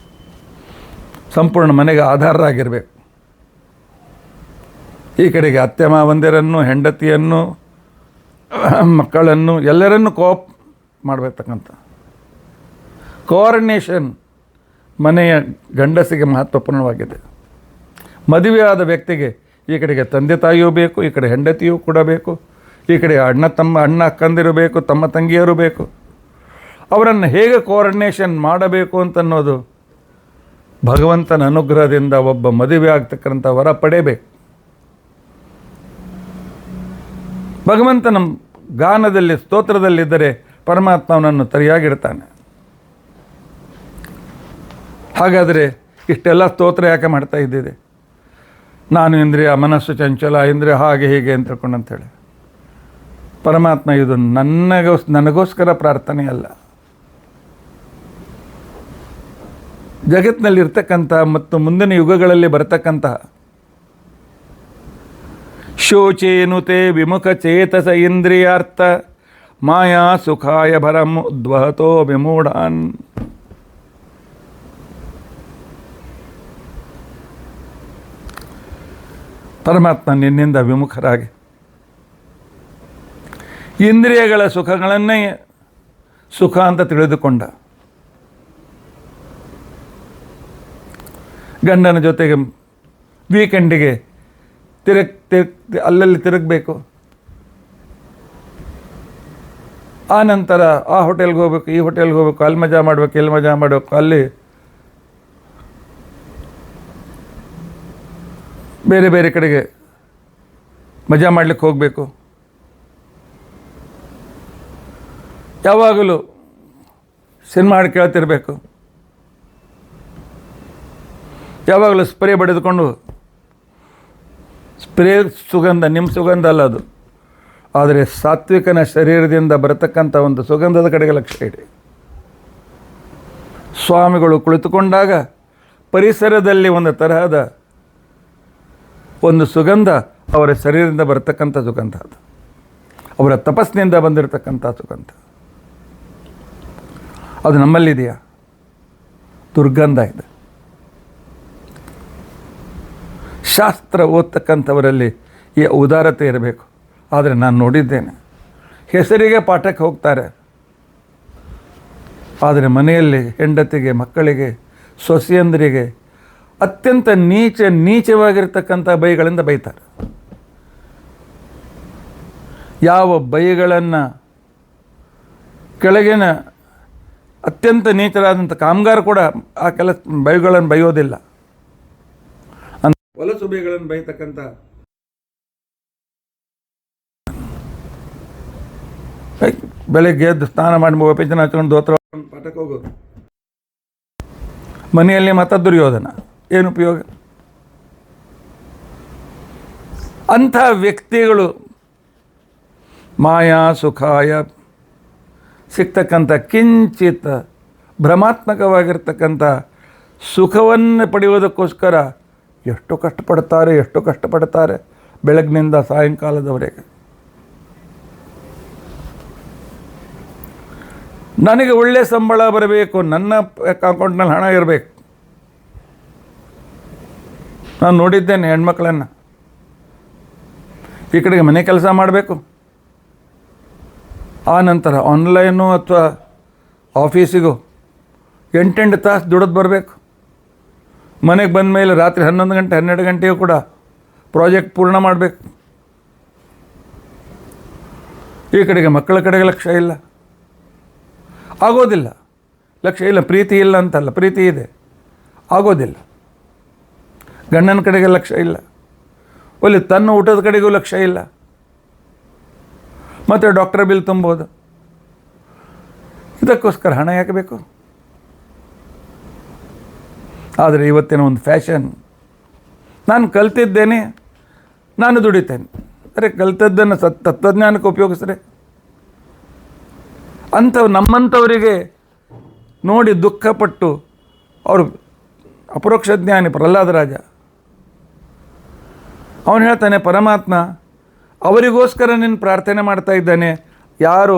ಸಂಪೂರ್ಣ ಮನೆಗೆ ಆಧಾರರಾಗಿರಬೇಕು. ಈ ಕಡೆಗೆ ಅತ್ತೆ ಮಾವಂದಿರನ್ನು, ಹೆಂಡತಿಯನ್ನು, ಮಕ್ಕಳನ್ನು, ಎಲ್ಲರನ್ನೂ ಕೋಆಪ್ ಮಾಡಬೇಕಂತ ಕೋಆರ್ಡಿನೇಷನ್ ಮನೆಯ ಗಂಡಸಿಗೆ ಮಹತ್ವಪೂರ್ಣವಾಗಿದೆ. ಮದುವೆಯಾದ ವ್ಯಕ್ತಿಗೆ ಈ ಕಡೆಗೆ ತಂದೆ ತಾಯಿಯೂ ಬೇಕು, ಈ ಕಡೆ ಹೆಂಡತಿಯೂ ಕೂಡ ಬೇಕು, ಈ ಕಡೆ ಅಣ್ಣ ಅಕ್ಕಂದಿರು ಬೇಕು, ತಮ್ಮ ತಂಗಿಯರು ಬೇಕು. ಅವರನ್ನು ಹೇಗೆ ಕೋಆರ್ಡಿನೇಷನ್ ಮಾಡಬೇಕು ಅಂತನ್ನೋದು ಭಗವಂತನ ಅನುಗ್ರಹದಿಂದ ಒಬ್ಬ ಮದುವೆ ಆಗ್ತಕ್ಕಂಥ ವರ ಪಡೆಯಬೇಕು. ಭಗವಂತನ ಗಾನದಲ್ಲಿ, ಸ್ತೋತ್ರದಲ್ಲಿದ್ದರೆ ಪರಮಾತ್ಮ ಅವನನ್ನು ಸರಿಯಾಗಿಡ್ತಾನೆ. ಹಾಗಾದರೆ ಇಷ್ಟೆಲ್ಲ ಸ್ತೋತ್ರ ಯಾಕೆ ಮಾಡ್ತಾ ಇದ್ದಿದೆ? ನಾನು ಇಂದ್ರಿಯ, ಮನಸ್ಸು ಚಂಚಲ, ಇಂದ್ರಿಯ ಹಾಗೆ ಹೀಗೆ ಅಂತ ತಿಳ್ಕೊಂಡಂಥೇಳಿ. ಪರಮಾತ್ಮ ಇದು ನನಗೋಸ್ಕರ ಪ್ರಾರ್ಥನೆ ಅಲ್ಲ. ಜಗತ್ತಿನಲ್ಲಿರ್ತಕ್ಕಂಥ ಮತ್ತು ಮುಂದಿನ ಯುಗಗಳಲ್ಲಿ ಬರತಕ್ಕಂತಹ ಶೋಚೇನುತೆ ವಿಮುಖ ಚೇತಸ ಇಂದ್ರಿಯಾರ್ಥ ಮಾಯಾ ಸುಖಾಯ ಭರಂ ಉದ್ವಹತೋ ವಿಮೂಢಾನ್. ಪರಮಾತ್ಮ ನಿನ್ನಿಂದ ವಿಮುಖರಾಗಿ ಇಂದ್ರಿಯಗಳ ಸುಖಗಳನ್ನೇ ಸುಖ ಅಂತ ತಿಳಿದುಕೊಂಡ, ಗಂಡನ ಜೊತೆಗೆ ವೀಕೆಂಡಿಗೆ ಅಲ್ಲಲ್ಲಿ ತಿರುಗಬೇಕು, ಆ ನಂತರ ಆ ಹೋಟೆಲ್ಗೆ ಹೋಗ್ಬೇಕು, ಈ ಹೋಟೆಲ್ಗೆ ಹೋಗ್ಬೇಕು, ಅಲ್ಲಿ ಮಜಾ ಮಾಡಬೇಕು, ಇಲ್ಲಿ ಮಜಾ ಮಾಡಬೇಕು, ಅಲ್ಲಿ ಬೇರೆ ಬೇರೆ ಕಡೆಗೆ ಮಜಾ ಮಾಡಲಿಕ್ಕೆ ಹೋಗಬೇಕು. ಯಾವಾಗಲೂ ಸಿನಿಮಾ ಹಾಡು ಕೇಳ್ತಿರ್ಬೇಕು, ಯಾವಾಗಲೂ ಸ್ಪ್ರೇ ಬಡಿದುಕೊಂಡು, ಸ್ಪ್ರೇ ಸುಗಂಧ ನಿಮ್ಮ ಸುಗಂಧ ಅಲ್ಲ ಅದು, ಆದರೆ ಸಾತ್ವಿಕನ ಶರೀರದಿಂದ ಬರತಕ್ಕಂಥ ಒಂದು ಸುಗಂಧದ ಕಡೆಗೆ ಲಕ್ಷ್ಯ ಇಡಿ. ಸ್ವಾಮಿಗಳು ಕುಳಿತುಕೊಂಡಾಗ ಪರಿಸರದಲ್ಲಿ ಒಂದು ತರಹದ ಒಂದು ಸುಗಂಧ ಅವರ ಶರೀರದಿಂದ ಬರತಕ್ಕಂಥ ಸುಗಂಧ, ಅದು ಅವರ ತಪಸ್ಸಿನಿಂದ ಬಂದಿರತಕ್ಕಂಥ ಸುಗಂಧ. ಅದು ನಮ್ಮಲ್ಲಿದೆಯಾ? ದುರ್ಗಂಧ ಇದೆ. ಶಾಸ್ತ್ರ ಓದ್ತಕ್ಕಂಥವರಲ್ಲಿ ಈ ಉದಾರತೆ ಇರಬೇಕು. ಆದರೆ ನಾನು ನೋಡಿದ್ದೇನೆ, ಹೆಸರಿಗೆ ಪಾಠಕ್ಕೆ ಹೋಗ್ತಾರೆ, ಆದರೆ ಮನೆಯಲ್ಲಿ ಹೆಂಡತಿಗೆ, ಮಕ್ಕಳಿಗೆ, ಸೊಸೆಯಂದರಿಗೆ ಅತ್ಯಂತ ನೀಚವಾಗಿರ್ತಕ್ಕಂಥ ಬೈಗಳಿಂದ ಬೈತಾರೆ. ಯಾವ ಬೈಗಳನ್ನು ಕೆಳಗಿನ ಅತ್ಯಂತ ನೀಚರಾದಂಥ ಕಾಮಗಾರ ಕೂಡ ಆ ಬೈಗಳನ್ನು ಬೈಯೋದಿಲ್ಲ. ಹೊಲಸು ಬೈಗಳನ್ನು ಬೈತಕ್ಕಂಥ ಬೆಳಗ್ಗೆ ಎದ್ದು ಸ್ನಾನ ಮಾಡಿ ಪಿಂಚನ ಹಚ್ಕೊಂಡು ದೋತ್ರ ಪಾಠಕ್ಕೆ ಹೋಗೋದು, ಮನೆಯಲ್ಲಿ ಮತ ದುರ್ಯೋಧನ, ಏನು ಉಪಯೋಗ? ಅಂಥ ವ್ಯಕ್ತಿಗಳು ಮಾಯಾ ಸುಖಾಯ ಸಿಗ್ತಕ್ಕಂಥ ಕಿಂಚಿತ್ ಭ್ರಮಾತ್ಮಕವಾಗಿರ್ತಕ್ಕಂಥ ಸುಖವನ್ನು ಪಡೆಯುವುದಕ್ಕೋಸ್ಕರ ಎಷ್ಟು ಕಷ್ಟಪಡ್ತಾರೆ ಬೆಳಗ್ಗಿನಿಂದ ಸಾಯಂಕಾಲದವರೆಗೆ. ನನಗೆ ಒಳ್ಳೆಯ ಸಂಬಳ ಬರಬೇಕು, ನನ್ನ ಅಕೌಂಟ್ನಲ್ಲಿ ಹಣ ಇರಬೇಕು. ನಾನು ನೋಡಿದ್ದೇನೆ ಹೆಣ್ಮಕ್ಳನ್ನು, ಈ ಕಡೆಗೆ ಮನೆ ಕೆಲಸ ಮಾಡಬೇಕು, ಆ ನಂತರ ಆನ್ಲೈನು ಅಥವಾ ಆಫೀಸಿಗೂ 8 ತಾಸು ದುಡಿದು ಬರಬೇಕು. ಮನೆಗೆ ಬಂದ ಮೇಲೆ ರಾತ್ರಿ 11 ಗಂಟೆ 12 ಗಂಟೆಗೂ ಕೂಡ ಪ್ರಾಜೆಕ್ಟ್ ಪೂರ್ಣ ಮಾಡಬೇಕು. ಈ ಕಡೆಗೆ ಮಕ್ಕಳ ಕಡೆಗೆ ಲಕ್ಷ್ಯ ಇಲ್ಲ, ಆಗೋದಿಲ್ಲ. ಲಕ್ಷ್ಯ ಇಲ್ಲ, ಪ್ರೀತಿ ಇಲ್ಲ ಅಂತಲ್ಲ, ಪ್ರೀತಿ ಇದೆ, ಆಗೋದಿಲ್ಲ. ಗಂಡನ ಕಡೆಗೆ ಲಕ್ಷ್ಯ ಇಲ್ಲ, ಒಲ್ಲಿ ತನ್ನ ಊಟದ ಕಡೆಗೂ ಲಕ್ಷ್ಯ ಇಲ್ಲ, ಮತ್ತು ಡಾಕ್ಟರ್ ಬಿಲ್ ತುಂಬೋದು. ಇದಕ್ಕೋಸ್ಕರ ಹಣ ಯಾಕೆ ಬೇಕು? ಆದರೆ ಇವತ್ತಿನ ಒಂದು ಫ್ಯಾಷನ್, ನಾನು ಕಲ್ತಿದ್ದೇನೆ, ನಾನು ದುಡಿತೇನೆ. ಅರೆ, ಕಲ್ತದ್ದನ್ನು ತತ್ವಜ್ಞಾನಕ್ಕೆ ಉಪಯೋಗಿಸ್ರೆ. ನಮ್ಮಂಥವರಿಗೆ ನೋಡಿ ದುಃಖಪಟ್ಟು, ಅವರು ಅಪರೋಕ್ಷ ಜ್ಞಾನಿ ಪ್ರಹ್ಲಾದ ರಾಜ, ಅವನು ಹೇಳ್ತಾನೆ, ಪರಮಾತ್ಮ ಅವರಿಗೋಸ್ಕರ ನೀನು ಪ್ರಾರ್ಥನೆ ಮಾಡ್ತಾ ಇದ್ದಾನೆ. ಯಾರು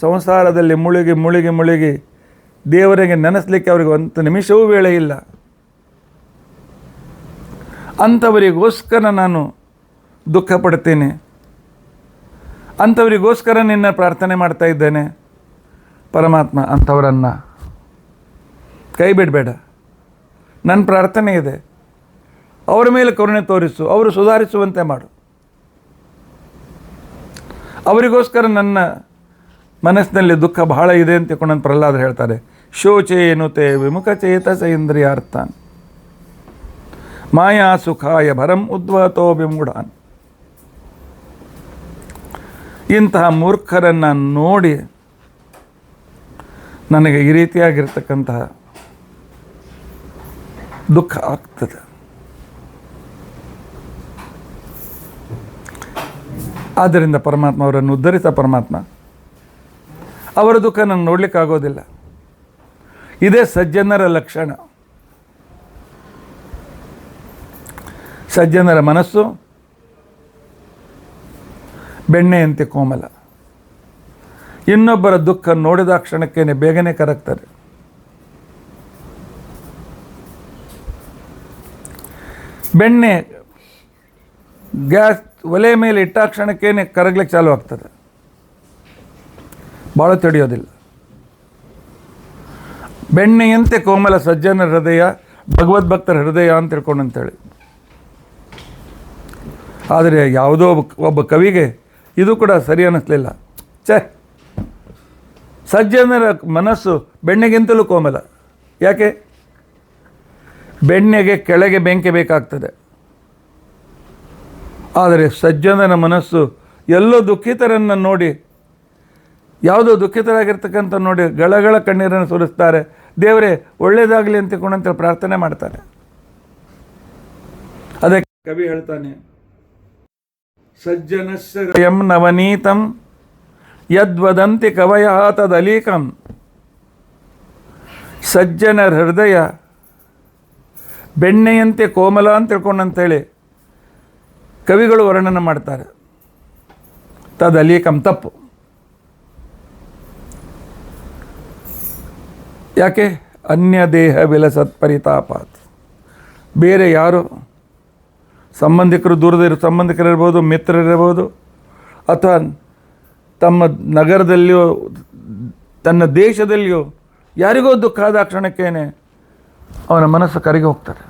ಸಂಸಾರದಲ್ಲಿ ಮುಳುಗಿ ದೇವರಿಗೆ ನೆನೆಸಲಿಕ್ಕೆ ಅವರಿಗೆ ಒಂದು ನಿಮಿಷವೂ ವೇಳೆ ಇಲ್ಲ, ಅಂಥವರಿಗೋಸ್ಕರ ನಾನು ದುಃಖ ಪಡ್ತೇನೆ, ಅಂಥವರಿಗೋಸ್ಕರ ನಿನ್ನ ಪ್ರಾರ್ಥನೆ ಮಾಡ್ತಾ ಇದ್ದೇನೆ. ಪರಮಾತ್ಮ ಅಂಥವರನ್ನು ಕೈ ಬಿಡಬೇಡ, ನನ್ನ ಪ್ರಾರ್ಥನೆ ಇದೆ, ಅವರ ಮೇಲೆ ಕರುಣೆ ತೋರಿಸು, ಅವರು ಸುಧಾರಿಸುವಂತೆ ಮಾಡು. ಅವರಿಗೋಸ್ಕರ ನನ್ನ ಮನಸ್ಸಿನಲ್ಲಿ ದುಃಖ ಬಹಳ ಇದೆ ಅಂತ ತಿಳ್ಕೊಂಡು ಪ್ರಹ್ಲಾದರು ಹೇಳ್ತಾರೆ. ಶೋಚೇನುತೆ ವಿಮುಖ ಚೇತಸ ಇಂದ್ರಿಯಾರ್ಥಾನ್ ಮಾಯಾ ಸುಖಾಯ ಭರಂ ಉದ್ವಹತೋ ವಿಮೂಢಾನ್. ಇಂತಹ ಮೂರ್ಖರನ್ನು ನೋಡಿ ನನಗೆ ಈ ರೀತಿಯಾಗಿರ್ತಕ್ಕಂತಹ ದುಃಖ ಆಗ್ತದೆ. ಆದ್ದರಿಂದ ಪರಮಾತ್ಮ ಅವರನ್ನು ಉದ್ಧರಿಸ ಪರಮಾತ್ಮ. ಅವರ ದುಃಖ ನಾನು ನೋಡಲಿಕ್ಕಾಗೋದಿಲ್ಲ. ಇದೇ ಸಜ್ಜನರ ಲಕ್ಷಣ. ಸಜ್ಜನರ ಮನಸ್ಸು ಬೆಣ್ಣೆಯಂತೆ ಕೋಮಲ. ಇನ್ನೊಬ್ಬರ ದುಃಖ ನೋಡಿದ ಕ್ಷಣಕ್ಕೇನೆ ಬೇಗನೆ ಕರಗ್ತಾರೆ. ಬೆಣ್ಣೆ ಗ್ಯಾಸ್ ಒಲೆ ಮೇಲೆ ಇಟ್ಟ ಕ್ಷಣಕ್ಕೇನೆ ಕರಗ್ಲಿಕ್ಕೆ ಚಾಲು ಆಗ್ತದೆ, ಭಾಳ ತಡೆಯೋದಿಲ್ಲ. ಬೆಣ್ಣೆಯಂತೆ ಕೋಮಲ ಸಜ್ಜನ ಹೃದಯ, ಭಗವದ್ಭಕ್ತರ ಹೃದಯ ಅಂತ ತಿಳ್ಕೊಂಡಂತೇಳಿ. ಆದರೆ ಯಾವುದೋ ಒಬ್ಬ ಕವಿಗೆ ಇದು ಕೂಡ ಸರಿ ಅನ್ನಿಸ್ಲಿಲ್ಲ. ಸಜ್ಜನರ ಮನಸ್ಸು ಬೆಣ್ಣೆಗಿಂತಲೂ ಕೋಮಲ. ಯಾಕೆ? ಬೆಣ್ಣೆಗೆ ಕೆಳಗೆ ಬೆಂಕಿ ಬೇಕಾಗ್ತದೆ, ಆದರೆ ಸಜ್ಜನರ ಮನಸ್ಸು ಎಲ್ಲೋ ದುಃಖಿತರನ್ನು ನೋಡಿ, ಯಾವುದೋ ದುಃಖಿತರಾಗಿರ್ತಕ್ಕಂಥ ನೋಡಿ ಗಳಗಳ ಕಣ್ಣೀರನ್ನು ಸುರಿಸ್ತಾರೆ. ದೇವರೇ ಒಳ್ಳೇದಾಗಲಿ ಅಂತಕೊಂಡಂತ ಪ್ರಾರ್ಥನೆ ಮಾಡ್ತಾರೆ. ಅದಕ್ಕೆ ಕವಿ ಹೇಳ್ತಾನೆ, ಸಜ್ಜನಸ್ಯ ನವನೀತಂ ಯದ್ವದಂತಿ ಕವಯ ತದಲೀಕಂ. ಸಜ್ಜನರ ಹೃದಯ ಬೆಣ್ಣೆಯಂತೆ ಕೋಮಲ ಅಂತ ತಿಳ್ಕೊಂಡಂತೇಳಿ ಕವಿಗಳು ವರ್ಣನೆ ಮಾಡ್ತಾರೆ. ತದಲೀಕಂ ತಪ್ಪು. ಯಾಕೆ? ಅನ್ಯ ದೇಹ ವಿಲಸತ್ ಪರಿತಾಪಾತ್. ಬೇರೆ ಯಾರು ಸಂಬಂಧಿಕರು, ದೂರದಿರೋ ಸಂಬಂಧಿಕರಿರ್ಬೋದು, ಮಿತ್ರರಿರ್ಬೋದು, ಅಥವಾ ತಮ್ಮ ನಗರದಲ್ಲಿಯೋ ತನ್ನ ದೇಶದಲ್ಲಿಯೋ ಯಾರಿಗೋ ದುಃಖ ಆದ ಕ್ಷಣಕ್ಕೇನೆ ಅವನ ಮನಸ್ಸು ಕರಗಿ ಹೋಗ್ತಾರೆ,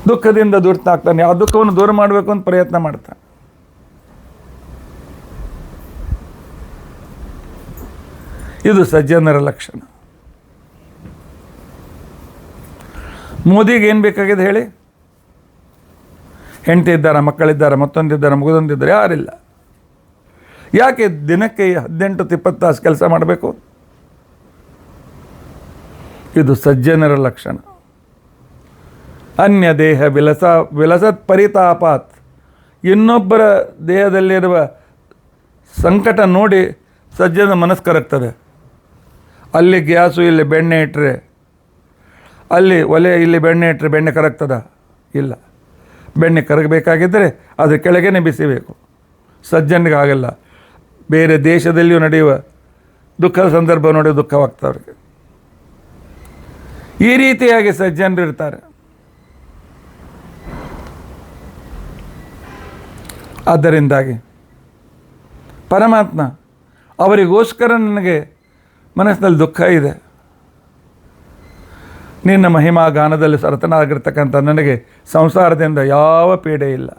ದುಃಖದಿಂದ ದೂರತಾಗ್ತಾನೆ. ಆ ದುಃಖವನ್ನು ದೂರ ಮಾಡಬೇಕು ಅಂತ ಪ್ರಯತ್ನ ಮಾಡ್ತಾನೆ. ಇದು ಸಜ್ಜನರ ಲಕ್ಷಣ. ಮೋದಿಗೆ ಏನು ಬೇಕಾಗಿದೆ ಹೇಳಿ? ಹೆಂಡತಿ ಇದ್ದಾರೆ, ಮಕ್ಕಳಿದ್ದಾರೆ, ಮತ್ತೊಂದಿದ್ದಾರೆ, ಮಗದೊಂದಿದ್ದಾರೆ, ಯಾರಿಲ್ಲ. ಯಾಕೆ ದಿನಕ್ಕೆ 18-20 ತಾಸು ಕೆಲಸ ಮಾಡಬೇಕು? ಇದು ಸಜ್ಜನರ ಲಕ್ಷಣ. ಅನ್ಯ ದೇಹ ವಿಲಸತ್ ಪರಿತಾಪಾತ್. ಇನ್ನೊಬ್ಬರ ದೇಹದಲ್ಲಿರುವ ಸಂಕಟ ನೋಡಿ ಸಜ್ಜನ ಮನಸ್ಸು ಕರಗ್ತದೆ. ಅಲ್ಲಿ ಗ್ಯಾಸು, ಇಲ್ಲಿ ಬೆಣ್ಣೆ ಇಟ್ಟರೆ, ಅಲ್ಲಿ ಒಲೆ, ಇಲ್ಲಿ ಬೆಣ್ಣೆ ಇಟ್ಟರೆ ಬೆಣ್ಣೆ ಕರಗ್ತದ? ಇಲ್ಲ. ಬೆಣ್ಣೆ ಕರಗಬೇಕಾಗಿದ್ದರೆ ಅದ್ರ ಕೆಳಗೇನೆ ಬಿಸಿಬೇಕು. ಸಜ್ಜನಿಗೆ ಆಗಲ್ಲ. ಬೇರೆ ದೇಶದಲ್ಲಿಯೂ ನಡೆಯುವ ದುಃಖದ ಸಂದರ್ಭ ನೋಡಿ ದುಃಖವಾಗ್ತವ್ರಿಗೆ. ಈ ರೀತಿಯಾಗಿ ಸಜ್ಜನರು ಇರ್ತಾರೆ. ಆದ್ದರಿಂದಾಗಿ ಪರಮಾತ್ಮ ಅವರಿಗೋಸ್ಕರ ನನಗೆ ಮನಸ್ಸಿನಲ್ಲಿ ದುಃಖ ಇದೆ, ನಿನ್ನ ಮಹಿಮಾ ಗಾನದಲ್ಲಿ ಸರತನಾಗಿರ್ತಕ್ಕಂಥ ನನಗೆ ಸಂಸಾರದಿಂದ ಯಾವ ಪೀಡೆ ಇಲ್ಲ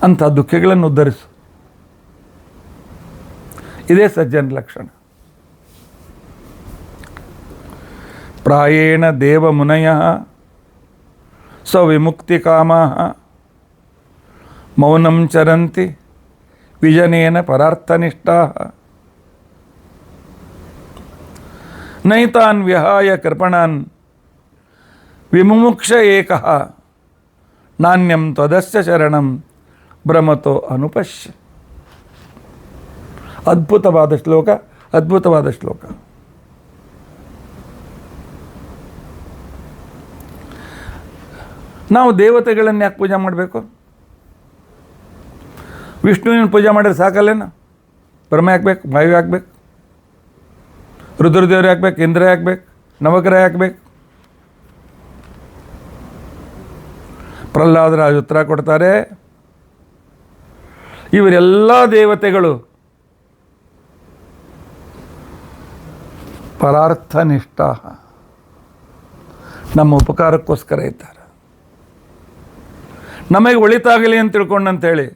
ಅಂಥ ದುಃಖಗಳನ್ನು ಉದ್ಧರಿಸು. ಇದೇ ಸಜ್ಜನ ಲಕ್ಷಣ. ಪ್ರಾಯೇಣ ದೇವ ಮುನಯಃ ಸ್ವವಿಮುಕ್ತಿ ಕಾಮಾಃ ಮೌನಂ ಚರಂತಿ ವಿಜನೇನ ಪರಾರ್ಥನಿಷ್ಠಾಃ ನೈತಾನ್ ವಿಹಾಯ ಕೃಪಣಾನ್ ವಿಮುಮುಕ್ಷ ಏಕಃ ನಾಣ್ಯಂ ತ್ವದಸ್ಯ ಶರಣಂ ಭ್ರಮತೋ ಅನುಪಶ್ಯ. ಅದ್ಭುತವಾದ ಶ್ಲೋಕ, ಅದ್ಭುತವಾದ ಶ್ಲೋಕ. ನಾವು ದೇವತೆಗಳನ್ನು ಯಾಕೆ ಪೂಜೆ ಮಾಡಬೇಕು? ವಿಷ್ಣುವಿನ ಪೂಜೆ ಮಾಡಿದ್ರೆ ಸಾಕಲ್ಲೇನ? ಬ್ರಹ್ಮ ಯಾಕಬೇಕು? ವಾಯು ಯಾಕಬೇಕು? ರುದ್ರದೇವರು ಯಾಕಬೇಕು? ಇಂದ್ರ ಯಾಕಬೇಕು? ನವಗ್ರಹ ಯಾಕಬೇಕು? ಪ್ರಹ್ಲಾದರಾಜ ಉತ್ತರ ಕೊಡ್ತಾರೆ, ಇವರೆಲ್ಲ ದೇವತೆಗಳು ಪರಾರ್ಥನಿಷ್ಠ, ನಮ್ಮ ಉಪಕಾರಕ್ಕೋಸ್ಕರ ಇದ್ದಾರೆ, ನಮಗೆ ಒಳಿತಾಗಲಿ ಅಂತ ತಿಳ್ಕೊಂಡಂತೇಳಿ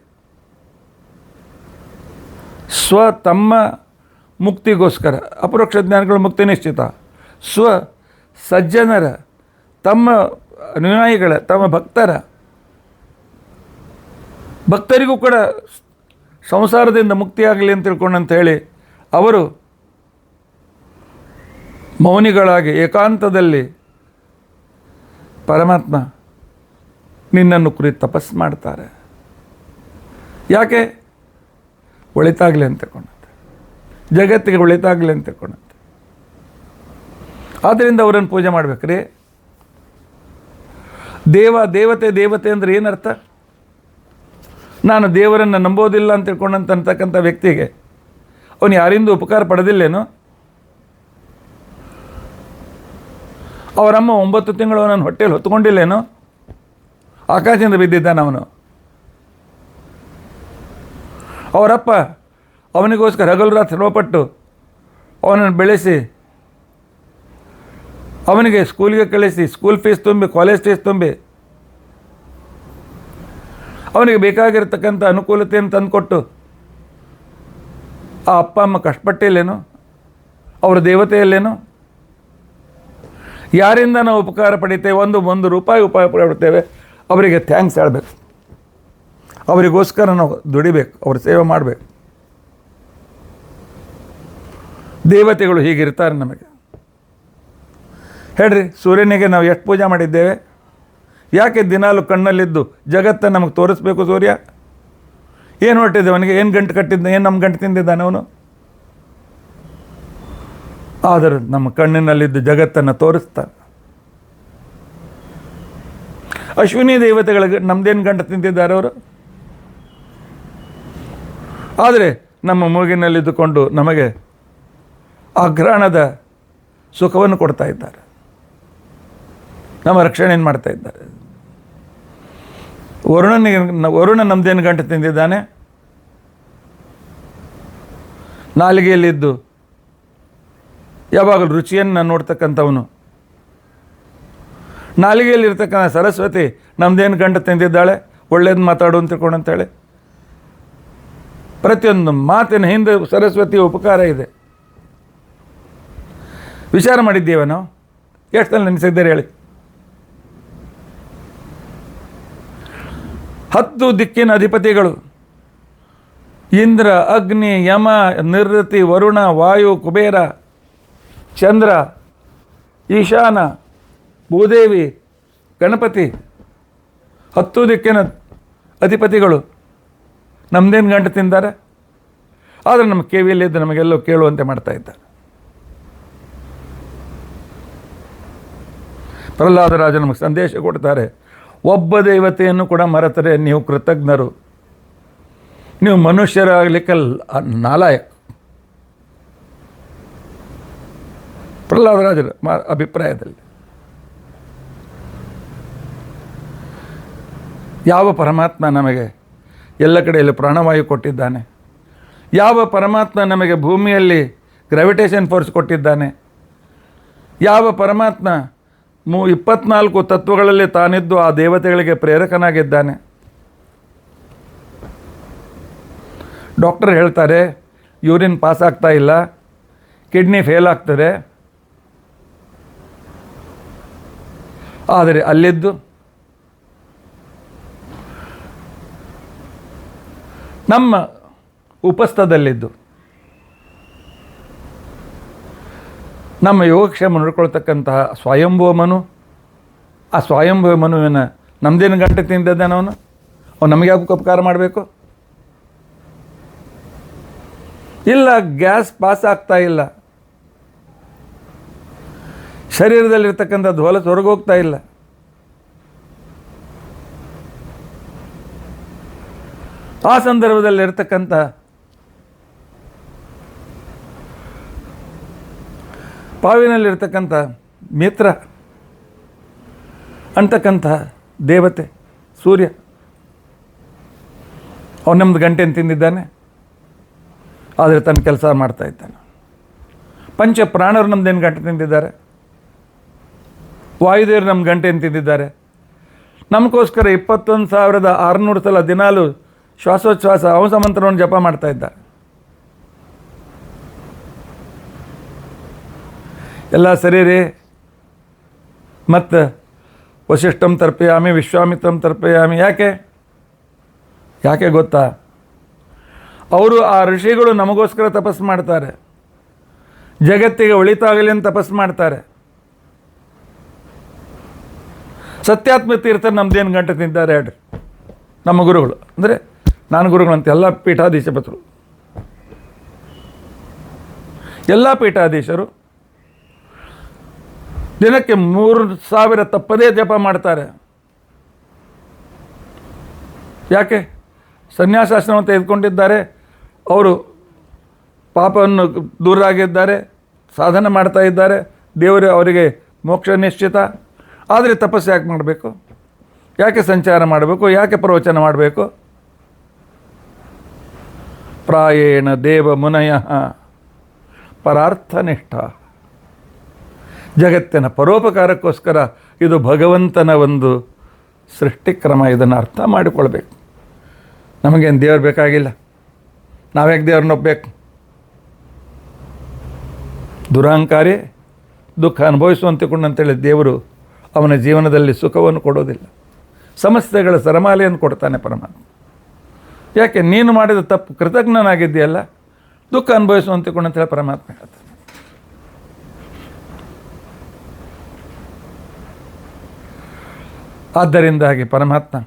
ತಮ್ಮ ಮುಕ್ತಿಗೋಸ್ಕರ. ಅಪರೋಕ್ಷ ಜ್ಞಾನಿಗಳು ಮುಕ್ತಿ ನಿಶ್ಚಿತ. ಸಜ್ಜನರ, ತಮ್ಮ ಅನುಯಾಯಿಗಳ, ತಮ್ಮ ಭಕ್ತರಿಗೂ ಕೂಡ ಸಂಸಾರದಿಂದ ಮುಕ್ತಿಯಾಗಲಿ ಅಂತ ತಿಳ್ಕೊಂಡಂತೇಳಿ ಅವರು ಮೌನಿಗಳಾಗಿ ಏಕಾಂತದಲ್ಲಿ ಪರಮಾತ್ಮ ನಿನ್ನನ್ನು ಕುರಿತು ತಪಸ್ಸು ಮಾಡ್ತಾರೆ. ಯಾಕೆ? ಒಳಿತಾಗಲಿ ಅಂತ ತಿಳ್ಕೊಂಡಂತೆ, ಜಗತ್ತಿಗೆ ಒಳಿತಾಗಲಿ ಅಂತ ತಿಳ್ಕೊಂಡಂತೆ. ಆದ್ದರಿಂದ ಅವರನ್ನು ಪೂಜೆ ಮಾಡಬೇಕ್ರಿ. ದೇವತೆ ದೇವತೆ ಅಂದರೆ ಏನರ್ಥ? ನಾನು ದೇವರನ್ನು ನಂಬೋದಿಲ್ಲ ಅಂತ ತಿಳ್ಕೊಂಡಂತಕ್ಕಂಥ ವ್ಯಕ್ತಿಗೆ ಅವನು ಯಾರಿಂದ ಉಪಕಾರ ಪಡೆದಿಲ್ಲೇನೋ? ಅವರಮ್ಮ 9 ತಿಂಗಳು ಅವನನ್ನು ಹೊಟ್ಟೆಯಲ್ಲಿ ಹೊತ್ಕೊಂಡಿಲ್ಲೇನೋ? ಆಕಾಶದಿಂದ ಬಿದ್ದಿದ್ದಾನೆ ಅವನು. ಅವರಪ್ಪ ಅವನಿಗೋಸ್ಕರ ಹಗಲು ರಾತ್ರಿ ಶ್ರಮಪಟ್ಟು ಅವನನ್ನು ಬೆಳೆಸಿ ಅವನಿಗೆ ಸ್ಕೂಲಿಗೆ ಕಳಿಸಿ ಸ್ಕೂಲ್ ಫೀಸ್ ತುಂಬಿ ಕಾಲೇಜ್ ಫೀಸ್ ತುಂಬಿ ಅವನಿಗೆ ಬೇಕಾಗಿರ್ತಕ್ಕಂಥ ಅನುಕೂಲತೆಯನ್ನು ತಂದುಕೊಟ್ಟು ಆ ಅಪ್ಪ ಅಮ್ಮ ಕಷ್ಟಪಟ್ಟಿಲ್ಲೇನು? ಅವರ ದೇವತೆಯಲ್ಲೇನು? ಯಾರಿಂದ ನಾವು ಉಪಕಾರ ಪಡಿತೇವೆ, ಒಂದು ರೂಪಾಯಿ ಉಪಕಾರ ಪಡ್ತೇವೆ, ಅವರಿಗೆ ಥ್ಯಾಂಕ್ಸ್ ಹೇಳಬೇಕು, ಅವರಿಗೋಸ್ಕರ ನಾವು ದುಡಿಬೇಕು, ಅವ್ರ ಸೇವೆ ಮಾಡಬೇಕು. ದೇವತೆಗಳು ಹೀಗಿರ್ತಾರೆ ನಮಗೆ. ಹೇಳ್ರಿ, ಸೂರ್ಯನಿಗೆ ನಾವು ಎಷ್ಟು ಪೂಜೆ ಮಾಡಿದ್ದೇವೆ? ಯಾಕೆ ದಿನಾಲು ಕಣ್ಣಲ್ಲಿದ್ದು ಜಗತ್ತನ್ನು ನಮಗೆ ತೋರಿಸ್ಬೇಕು? ಸೂರ್ಯ ಏನು ಹೊಟ್ಟಿದ್ದೆ ಅವನಿಗೆ? ಏನು ಗಂಟು ಕಟ್ಟಿದ್ದ? ಏನು ನಮ್ಮ ಗಂಟು ತಿಂದಿದ್ದಾನೆ ಅವನು? ಆದರೂ ನಮ್ಮ ಕಣ್ಣಿನಲ್ಲಿದ್ದು ಜಗತ್ತನ್ನು ತೋರಿಸ್ತಾನೆ. ಅಶ್ವಿನಿ ದೇವತೆಗಳಿಗೆ ನಮ್ಮದೇನು ಗಂಟು ತಿಂತಿದ್ದಾರೆ ಅವರು? ಆದರೆ ನಮ್ಮ ಮೂಗಿನಲ್ಲಿದ್ದುಕೊಂಡು ನಮಗೆ ಅಗ್ರಹಣದ ಸುಖವನ್ನು ಕೊಡ್ತಾ ಇದ್ದಾರೆ, ನಮ್ಮ ರಕ್ಷಣೆಯನ್ನು ಮಾಡ್ತಾ ಇದ್ದಾರೆ. ವರುಣ ನಮ್ಮದೇನು ಗಂಟು ತಿಂದಿದ್ದಾನೆ? ನಾಲಿಗೆಯಲ್ಲಿದ್ದು ಯಾವಾಗಲೂ ರುಚಿಯನ್ನು ನೋಡ್ತಕ್ಕಂಥವನು. ನಾಲಿಗೆಯಲ್ಲಿರ್ತಕ್ಕಂಥ ಸರಸ್ವತಿ ನಮ್ಮದೇನು ಗಂಟು ತಿಂದಿದ್ದಾಳೆ? ಒಳ್ಳೇದು ಮಾತಾಡು ಅಂತ ತಿಳ್ಕೊಂಡಂತೇಳಿ. ಪ್ರತಿಯೊಂದು ಮಾತಿನ ಹಿಂದೆ ಸರಸ್ವತಿಯ ಉಪಕಾರ ಇದೆ. ವಿಚಾರ ಮಾಡಿದ್ದೇವೆ ನಾವು? ಎಷ್ಟು ಸಲ ನೆನೆಸಿದ್ದೀರಿ ಹೇಳಿ? 10 ದಿಕ್ಕಿನ ಅಧಿಪತಿಗಳು ಇಂದ್ರ, ಅಗ್ನಿ, ಯಮ, ನಿವೃತ್ತಿ, ವರುಣ, ವಾಯು, ಕುಬೇರ, ಚಂದ್ರ, ಈಶಾನ, ಭೂದೇವಿ, ಗಣಪತಿ, 10 ದಿಕ್ಕಿನ ಅಧಿಪತಿಗಳು ನಮ್ಮದೇನು ಗಂಟು ತಿಂತಾರೆ? ಆದರೆ ನಮ್ಮ ಕಿವಿಯಲ್ಲಿದ್ದು ನಮಗೆಲ್ಲೋ ಕೇಳುವಂತೆ ಮಾಡ್ತಾ ಇದ್ದಾರೆ. ಪ್ರಹ್ಲಾದರಾಜ ನಮಗೆ ಸಂದೇಶ ಕೊಡ್ತಾರೆ, ಒಬ್ಬ ದೇವತೆಯನ್ನು ಕೂಡ ಮರೆತರೆ ನೀವು ಕೃತಜ್ಞರು, ನೀವು ಮನುಷ್ಯರಾಗಲಿಕ್ಕೆ ನಾಲಾಯಕ. ಪ್ರಹ್ಲಾದರಾಜರ ಅಭಿಪ್ರಾಯದಲ್ಲಿ ಯಾವ ಪರಮಾತ್ಮ ನಮಗೆ ಎಲ್ಲ ಕಡೆಯಲ್ಲಿ ಪ್ರಾಣವಾಯು ಕೊಟ್ಟಿದ್ದಾನೆ, ಯಾವ ಪರಮಾತ್ಮ ನಮಗೆ ಭೂಮಿಯಲ್ಲಿ ಗ್ರಾವಿಟೇಷನ್ ಫೋರ್ಸ್ ಕೊಟ್ಟಿದ್ದಾನೆ, ಯಾವ ಪರಮಾತ್ಮ 24 ತತ್ವಗಳಲ್ಲಿ ತಾನಿದ್ದು ಆ ದೇವತೆಗಳಿಗೆ ಪ್ರೇರಕನಾಗಿದ್ದಾನೆ. ಡಾಕ್ಟರ್ ಹೇಳ್ತಾರೆ ಯೂರಿನ್ ಪಾಸ್ ಆಗ್ತಾ ಇಲ್ಲ, ಕಿಡ್ನಿ ಫೇಲ್ ಆಗ್ತದೆ. ಆದರೆ ಅಲ್ಲಿದ್ದು ನಮ್ಮ ಉಪಸ್ಥದಲ್ಲಿದ್ದು ನಮ್ಮ ಯೋಗಕ್ಷೇಮ ನೋಡ್ಕೊಳ್ತಕ್ಕಂತಹ ಸ್ವಯಂಭುವ ಮನು, ಆ ಸ್ವಯಂಭುವ ಮನುವಿನ ನಮ್ಮದೇನು ಗಂಟೆ ತಿಂದಿದ್ದಾನೆ ಅವನು ನಮಗೆ ಯಾಕೆ ಉಪಕಾರ ಮಾಡಬೇಕು? ಇಲ್ಲ, ಗ್ಯಾಸ್ ಪಾಸ್ ಆಗ್ತಾ ಇಲ್ಲ, ಶರೀರದಲ್ಲಿರ್ತಕ್ಕಂಥದ್ದು ಹೊಲಸು ಹೊರಗೋಗ್ತಾ ಇಲ್ಲ, ಆ ಸಂದರ್ಭದಲ್ಲಿರ್ತಕ್ಕಂಥ ಪಾವಿನಲ್ಲಿರ್ತಕ್ಕಂಥ ಮಿತ್ರ ಅಂತಕ್ಕಂಥ ದೇವತೆ ಸೂರ್ಯ ಅವನು ನಮ್ಮದು ಗಂಟೆಯನ್ನು ತಿಂದಿದ್ದಾನೆ, ಆದರೆ ತನ್ನ ಕೆಲಸ ಮಾಡ್ತಾ ಇದ್ದಾನೆ. ಪಂಚ ಪ್ರಾಣರು ನಮ್ಮದೇನು ಗಂಟೆ ತಿಂದಿದ್ದಾರೆ? ವಾಯುದೇವರು ನಮ್ಮ ಗಂಟೆಯನ್ನು ತಿಂದಿದ್ದಾರೆ. ನಮಗೋಸ್ಕರ 21,600 ಸಲ ದಿನಾಲು ಶ್ವಾಸೋಚ್ಛ್ವಾಸ ಹಂಸ ಮಂತ್ರವನ್ನು ಜಪ ಮಾಡ್ತಾ ಇದ್ದಾರೆ. ಎಲ್ಲ ಸರಿ ರೀ. ಮತ್ತು ವಸಿಷ್ಠಂ ತರ್ಪಯಾಮಿ, ವಿಶ್ವಾಮಿತ್ರಂ ತರ್ಪಯಾಮಿ. ಯಾಕೆ ಗೊತ್ತಾ? ಅವರು ಆ ಋಷಿಗಳು ನಮಗೋಸ್ಕರ ತಪಸ್ಸು ಮಾಡ್ತಾರೆ, ಜಗತ್ತಿಗೆ ಒಳಿತಾಗಲಿ ಅಂತ ತಪಸ್ಸು ಮಾಡ್ತಾರೆ. ಸತ್ಯಾತ್ಮ ತೀರ್ಥ ನಮ್ಮದೇನು ಗಂಟೆ ತಿಂತಾರೆ ಹೇಳ್ರಿ? ನಮ್ಮ ಗುರುಗಳು ಅಂದರೆ ನಾನು ಗುರುಗಳಂತ ಎಲ್ಲ ಪೀಠಾಧೀಶಪತರು, ಎಲ್ಲ ಪೀಠಾಧೀಶರು ದಿನಕ್ಕೆ 3,000 ತಪ್ಪದೇ ಜಪ ಮಾಡ್ತಾರೆ. ಯಾಕೆ? ಸನ್ಯಾಸಾಶ್ರಮ ತೆಗೆದುಕೊಂಡಿದ್ದಾರೆ, ಅವರು ಪಾಪವನ್ನು ದೂರಾಗಿದ್ದಾರೆ, ಸಾಧನೆ ಮಾಡ್ತಾ ಇದ್ದಾರೆ, ದೇವರು ಅವರಿಗೆ ಮೋಕ್ಷ ನಿಶ್ಚಿತ. ಆದರೆ ತಪಸ್ಸು ಯಾಕೆ ಮಾಡಬೇಕು? ಯಾಕೆ ಸಂಚಾರ ಮಾಡಬೇಕು? ಯಾಕೆ ಪ್ರವಚನ ಮಾಡಬೇಕು? ಪ್ರಾಯೇಣ ದೇವ ಮುನಯ ಪರಾರ್ಥನಿಷ್ಠ. ಜಗತ್ತಿನ ಪರೋಪಕಾರಕ್ಕೋಸ್ಕರ ಇದು ಭಗವಂತನ ಒಂದು ಸೃಷ್ಟಿಕ್ರಮ. ಇದನ್ನು ಅರ್ಥ ಮಾಡಿಕೊಳ್ಬೇಕು. ನಮಗೇನು ದೇವ್ರು ಬೇಕಾಗಿಲ್ಲ, ನಾವ್ಯಾಕೆ ದೇವ್ರನ್ನ ಒಪ್ಪಬೇಕು? ದುರಹಂಕಾರಿ ದುಃಖ ಅನುಭವಿಸುವಂತಿಕೊಂಡಂತೇಳಿ ದೇವರು ಅವನ ಜೀವನದಲ್ಲಿ ಸುಖವನ್ನು ಕೊಡೋದಿಲ್ಲ, ಸಮಸ್ಯೆಗಳ ಸರಮಾಲೆಯನ್ನು ಕೊಡ್ತಾನೆ ಪರಮಾತ್ಮ. ಯಾಕೆ? ನೀನು ಮಾಡಿದ ತಪ್ಪು ಕೃತಜ್ಞನಾಗಿದ್ದೀಯಲ್ಲ, ದುಃಖ ಅನುಭವಿಸುವಂತಿಕೊಂಡಂತೇಳಿ ಪರಮಾತ್ಮ ಹೇಳ್ತಾನೆ. ಆದ್ದರಿಂದಾಗಿ ಪರಮಾತ್ಮ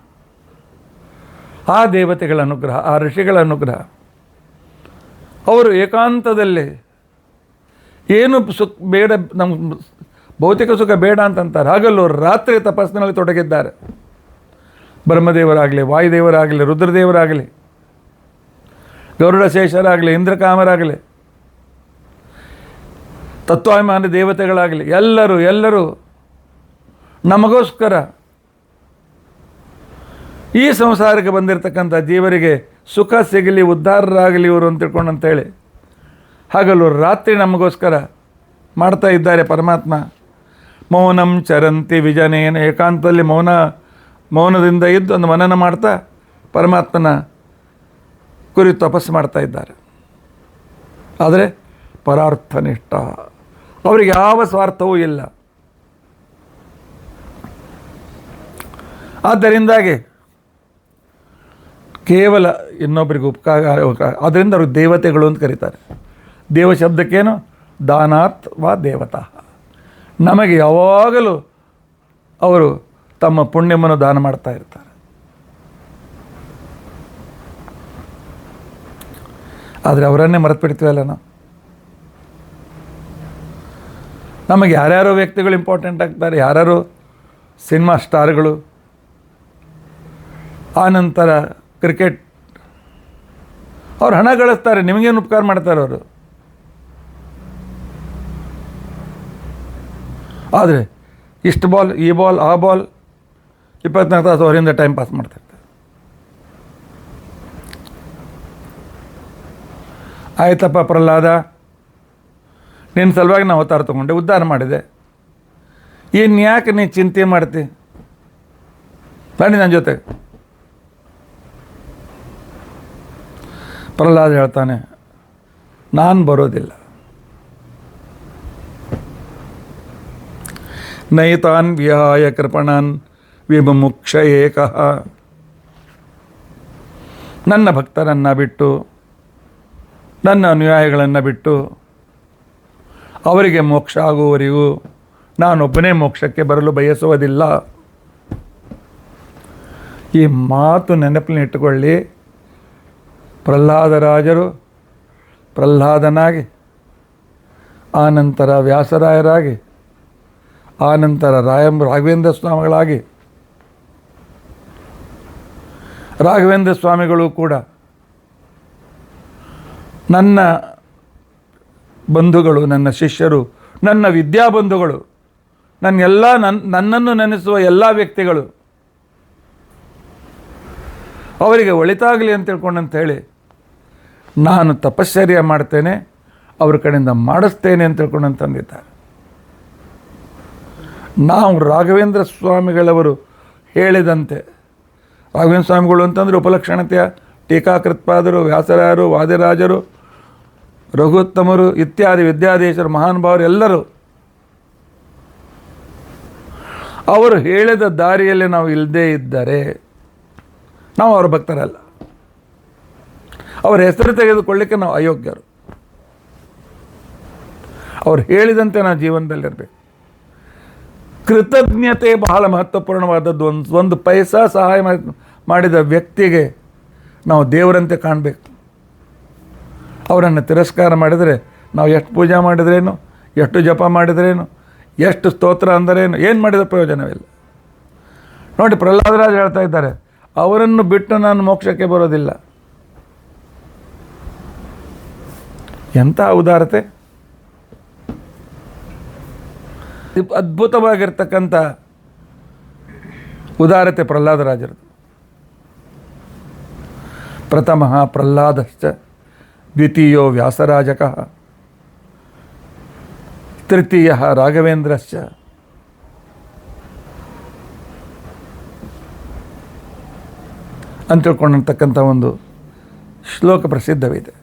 ಆ ದೇವತೆಗಳ ಅನುಗ್ರಹ, ಆ ಋಷಿಗಳ ಅನುಗ್ರಹ, ಅವರು ಏಕಾಂತದಲ್ಲಿ ಏನು ಸುಖ ಬೇಡ, ನಮ್ಮ ಭೌತಿಕ ಸುಖ ಬೇಡ ಅಂತಂತಾರೆ, ಹಾಗಲ್ಲೂ ರಾತ್ರಿ ತಪಸ್ಸಿನಲ್ಲಿ ತೊಡಗಿದ್ದಾರೆ. ಬ್ರಹ್ಮದೇವರಾಗಲಿ, ವಾಯುದೇವರಾಗಲಿ, ರುದ್ರದೇವರಾಗಲಿ, ಗರುಡಶೇಷರಾಗಲಿ, ಇಂದ್ರಕಾಮರಾಗಲಿ, ತತ್ವಾಭಿಮಾನಿ ದೇವತೆಗಳಾಗಲಿ, ಎಲ್ಲರೂ ನಮಗೋಸ್ಕರ ಈ ಸಂಸಾರಕ್ಕೆ ಬಂದಿರತಕ್ಕಂಥ ಜೀವರಿಗೆ ಸುಖ ಸಿಗಲಿ, ಉದ್ಧಾರರಾಗಲಿ ಇವರು ಅಂತ ತಿಳ್ಕೊಂಡಂತೇಳಿ ಹಾಗಲ್ಲೂ ರಾತ್ರಿ ನಮಗೋಸ್ಕರ ಮಾಡ್ತಾ ಇದ್ದಾರೆ ಪರಮಾತ್ಮ. ಮೌನಂ ಚರಂತಿ ವಿಜನೇನ, ಏಕಾಂತದಲ್ಲಿ ಮೌನದಿಂದ ಇದ್ದು ಒಂದು ಮನನ ಮಾಡ್ತಾ ಪರಮಾತ್ಮನ ಕುರಿತು ತಪಸ್ಸು ಮಾಡ್ತಾ ಇದ್ದಾರೆ. ಆದರೆ ಪರಾರ್ಥನಿಷ್ಠ, ಅವರಿಗೆ ಯಾವ ಸ್ವಾರ್ಥವೂ ಇಲ್ಲ. ಆದ್ದರಿಂದಾಗಿ ಕೇವಲ ಇನ್ನೊಬ್ಬರಿಗೆ ಉಪಕಾರ, ಅದರಿಂದ ಅವರು ದೇವತೆಗಳು ಅಂತ ಕರೀತಾರೆ. ದೇವ ಶಬ್ದಕ್ಕೇನು? ದಾನಾತ್ ವಾ ದೇವತಾ. ನಮಗೆ ಯಾವಾಗಲೂ ಅವರು ತಮ್ಮ ಪುಣ್ಯವನ್ನು ದಾನ ಮಾಡ್ತಾ ಇರ್ತಾರೆ. ಆದರೆ ಅವರನ್ನೇ ಮರೆತು ಬಿಡ್ತೀವಲ್ಲ ನಾವು. ನಮಗೆ ಯಾರ್ಯಾರೋ ವ್ಯಕ್ತಿಗಳು ಇಂಪಾರ್ಟೆಂಟ್ ಆಗ್ತಾರೆ, ಯಾರ್ಯಾರೋ ಸಿನಿಮಾ ಸ್ಟಾರ್ಗಳು, ಆನಂತರ ಕ್ರಿಕೆಟ್, ಅವ್ರು ಹಣ ಗಳಿಸ್ತಾರೆ, ನಿಮಗೇನು ಉಪಕಾರ ಮಾಡ್ತಾರೆ ಅವರು. ಆದರೆ ಇಷ್ಟು ಬಾಲ್, ಈ ಬಾಲ್, ಆ ಬಾಲ್, 24 ತಾಸು ಅವರಿಂದ ಟೈಮ್ ಪಾಸ್ ಮಾಡ್ತಾಯಿರ್ತಾರೆ. ಆಯ್ತಪ್ಪ ಪ್ರಹ್ಲಾದ, ನಿನ್ನ ಸಲುವಾಗಿ ನಾವು ಅವತಾರ ತೊಗೊಂಡೆ, ಉದ್ಧಾರ ಮಾಡಿದೆ, ಇನ್ನು ಯಾಕೆ ನೀ ಚಿಂತೆ ಮಾಡ್ತಿ? ಬನ್ನಿ ನನ್ನ ಜೊತೆ. ಪ್ರಹ್ಲಾದ ಹೇಳ್ತಾನೆ, ನಾನು ಬರೋದಿಲ್ಲ. ನೈತಾನ್ ವಿಹಾಯ ಕೃಪಣಾನ್ ವಿಮುಕ್ಷ ಏಕಃ. ನನ್ನ ಭಕ್ತರನ್ನು ಬಿಟ್ಟು, ನನ್ನ ಅನುಯಾಯಿಗಳನ್ನು ಬಿಟ್ಟು ಅವರಿಗೆ ಮೋಕ್ಷ ಆಗುವವರೆಗೂ ನಾನೊಬ್ಬನೇ ಮೋಕ್ಷಕ್ಕೆ ಬರಲು ಬಯಸುವುದಿಲ್ಲ. ಈ ಮಾತು ನೆನಪಿನ ಇಟ್ಟುಕೊಳ್ಳಿ. ಪ್ರಹ್ಲಾದರಾಜರು ಪ್ರಹ್ಲಾದನಾಗಿ, ಆನಂತರ ವ್ಯಾಸರಾಯರಾಗಿ, ಆನಂತರ ರಾಘವೇಂದ್ರ ಸ್ವಾಮಿಗಳಾಗಿ, ರಾಘವೇಂದ್ರ ಸ್ವಾಮಿಗಳು ಕೂಡ ನನ್ನ ಬಂಧುಗಳು, ನನ್ನ ಶಿಷ್ಯರು, ನನ್ನ ವಿದ್ಯಾಬಂಧುಗಳು, ನನ್ನನ್ನು ನೆನೆಸುವ ಎಲ್ಲ ವ್ಯಕ್ತಿಗಳು, ಅವರಿಗೆ ಒಳಿತಾಗಲಿ ಅಂತ ತಿಳ್ಕೊಂಡಂತೇಳಿ ನಾನು ತಪಶ್ಚರ್ಯ ಮಾಡ್ತೇನೆ, ಅವ್ರ ಕಡೆಯಿಂದ ಮಾಡಿಸ್ತೇನೆ ಅಂತ ತಿಳ್ಕೊಂಡಂತಂದಿದ್ದಾರೆ. ನಾವು ರಾಘವೇಂದ್ರ ಸ್ವಾಮಿಗಳವರು ಹೇಳಿದಂತೆ, ರಾಘವೇಂದ್ರ ಸ್ವಾಮಿಗಳು ಅಂತಂದರೆ ಉಪಲಕ್ಷಣತೆಯ ಟೀಕಾಕೃತ್ಪಾದರು, ವ್ಯಾಸರಾಯರು, ವಾದಿರಾಜರು, ರಘುತ್ತಮರು ಇತ್ಯಾದಿ ವಿದ್ಯಾಧೀಶರು, ಮಹಾನುಭಾವರು ಎಲ್ಲರೂ ಅವರು ಹೇಳಿದ ದಾರಿಯಲ್ಲಿ ನಾವು ಇಲ್ಲದೇ ಇದ್ದರೆ ನಾವು ಅವರ ಭಕ್ತರಲ್ಲ. ಅವರ ಹೆಸರು ತೆಗೆದುಕೊಳ್ಳಿಕ್ಕೆ ನಾವು ಅಯೋಗ್ಯರು. ಅವ್ರು ಹೇಳಿದಂತೆ ನಾವು ಜೀವನದಲ್ಲಿರಬೇಕು. ಕೃತಜ್ಞತೆ ಬಹಳ ಮಹತ್ವಪೂರ್ಣವಾದದ್ದು. ಒಂದು ಪೈಸಾ ಸಹಾಯ ಮಾಡಿದ ವ್ಯಕ್ತಿಗೆ ನಾವು ದೇವರಂತೆ ಕಾಣಬೇಕು. ಅವರನ್ನು ತಿರಸ್ಕಾರ ಮಾಡಿದರೆ ನಾವು ಎಷ್ಟು ಪೂಜೆ ಮಾಡಿದ್ರೇನು, ಎಷ್ಟು ಜಪ ಮಾಡಿದ್ರೇನು, ಎಷ್ಟು ಸ್ತೋತ್ರ ಅಂದರೇನು, ಏನು ಮಾಡಿದ ಪ್ರಯೋಜನವಿಲ್ಲ. ನೋಡಿ, ಪ್ರಹ್ಲಾದರಾಜ್ ಹೇಳ್ತಾ ಇದ್ದಾರೆ, ಅವರನ್ನು ಬಿಟ್ಟು ನಾನು ಮೋಕ್ಷಕ್ಕೆ ಬರೋದಿಲ್ಲ. ಎಂಥ ಉದಾರತೆ! ಅದ್ಭುತವಾಗಿರ್ತಕ್ಕಂಥ ಉದಾರತೆ ಪ್ರಹ್ಲಾದರಾಜರದು. ಪ್ರಥಮಃ ಪ್ರಹ್ಲಾದಶ್ಚ ದ್ವಿತೀಯೋ ವ್ಯಾಸರಾಜಕಃ ತೃತೀಯ ರಾಘವೇಂದ್ರಶ್ಚ. ಅಂತ ತಿಳ್ಕೊಂಡಿರ್ತಕ್ಕಂಥ ಒಂದು ಶ್ಲೋಕ ಪ್ರಸಿದ್ಧವಿದೆ.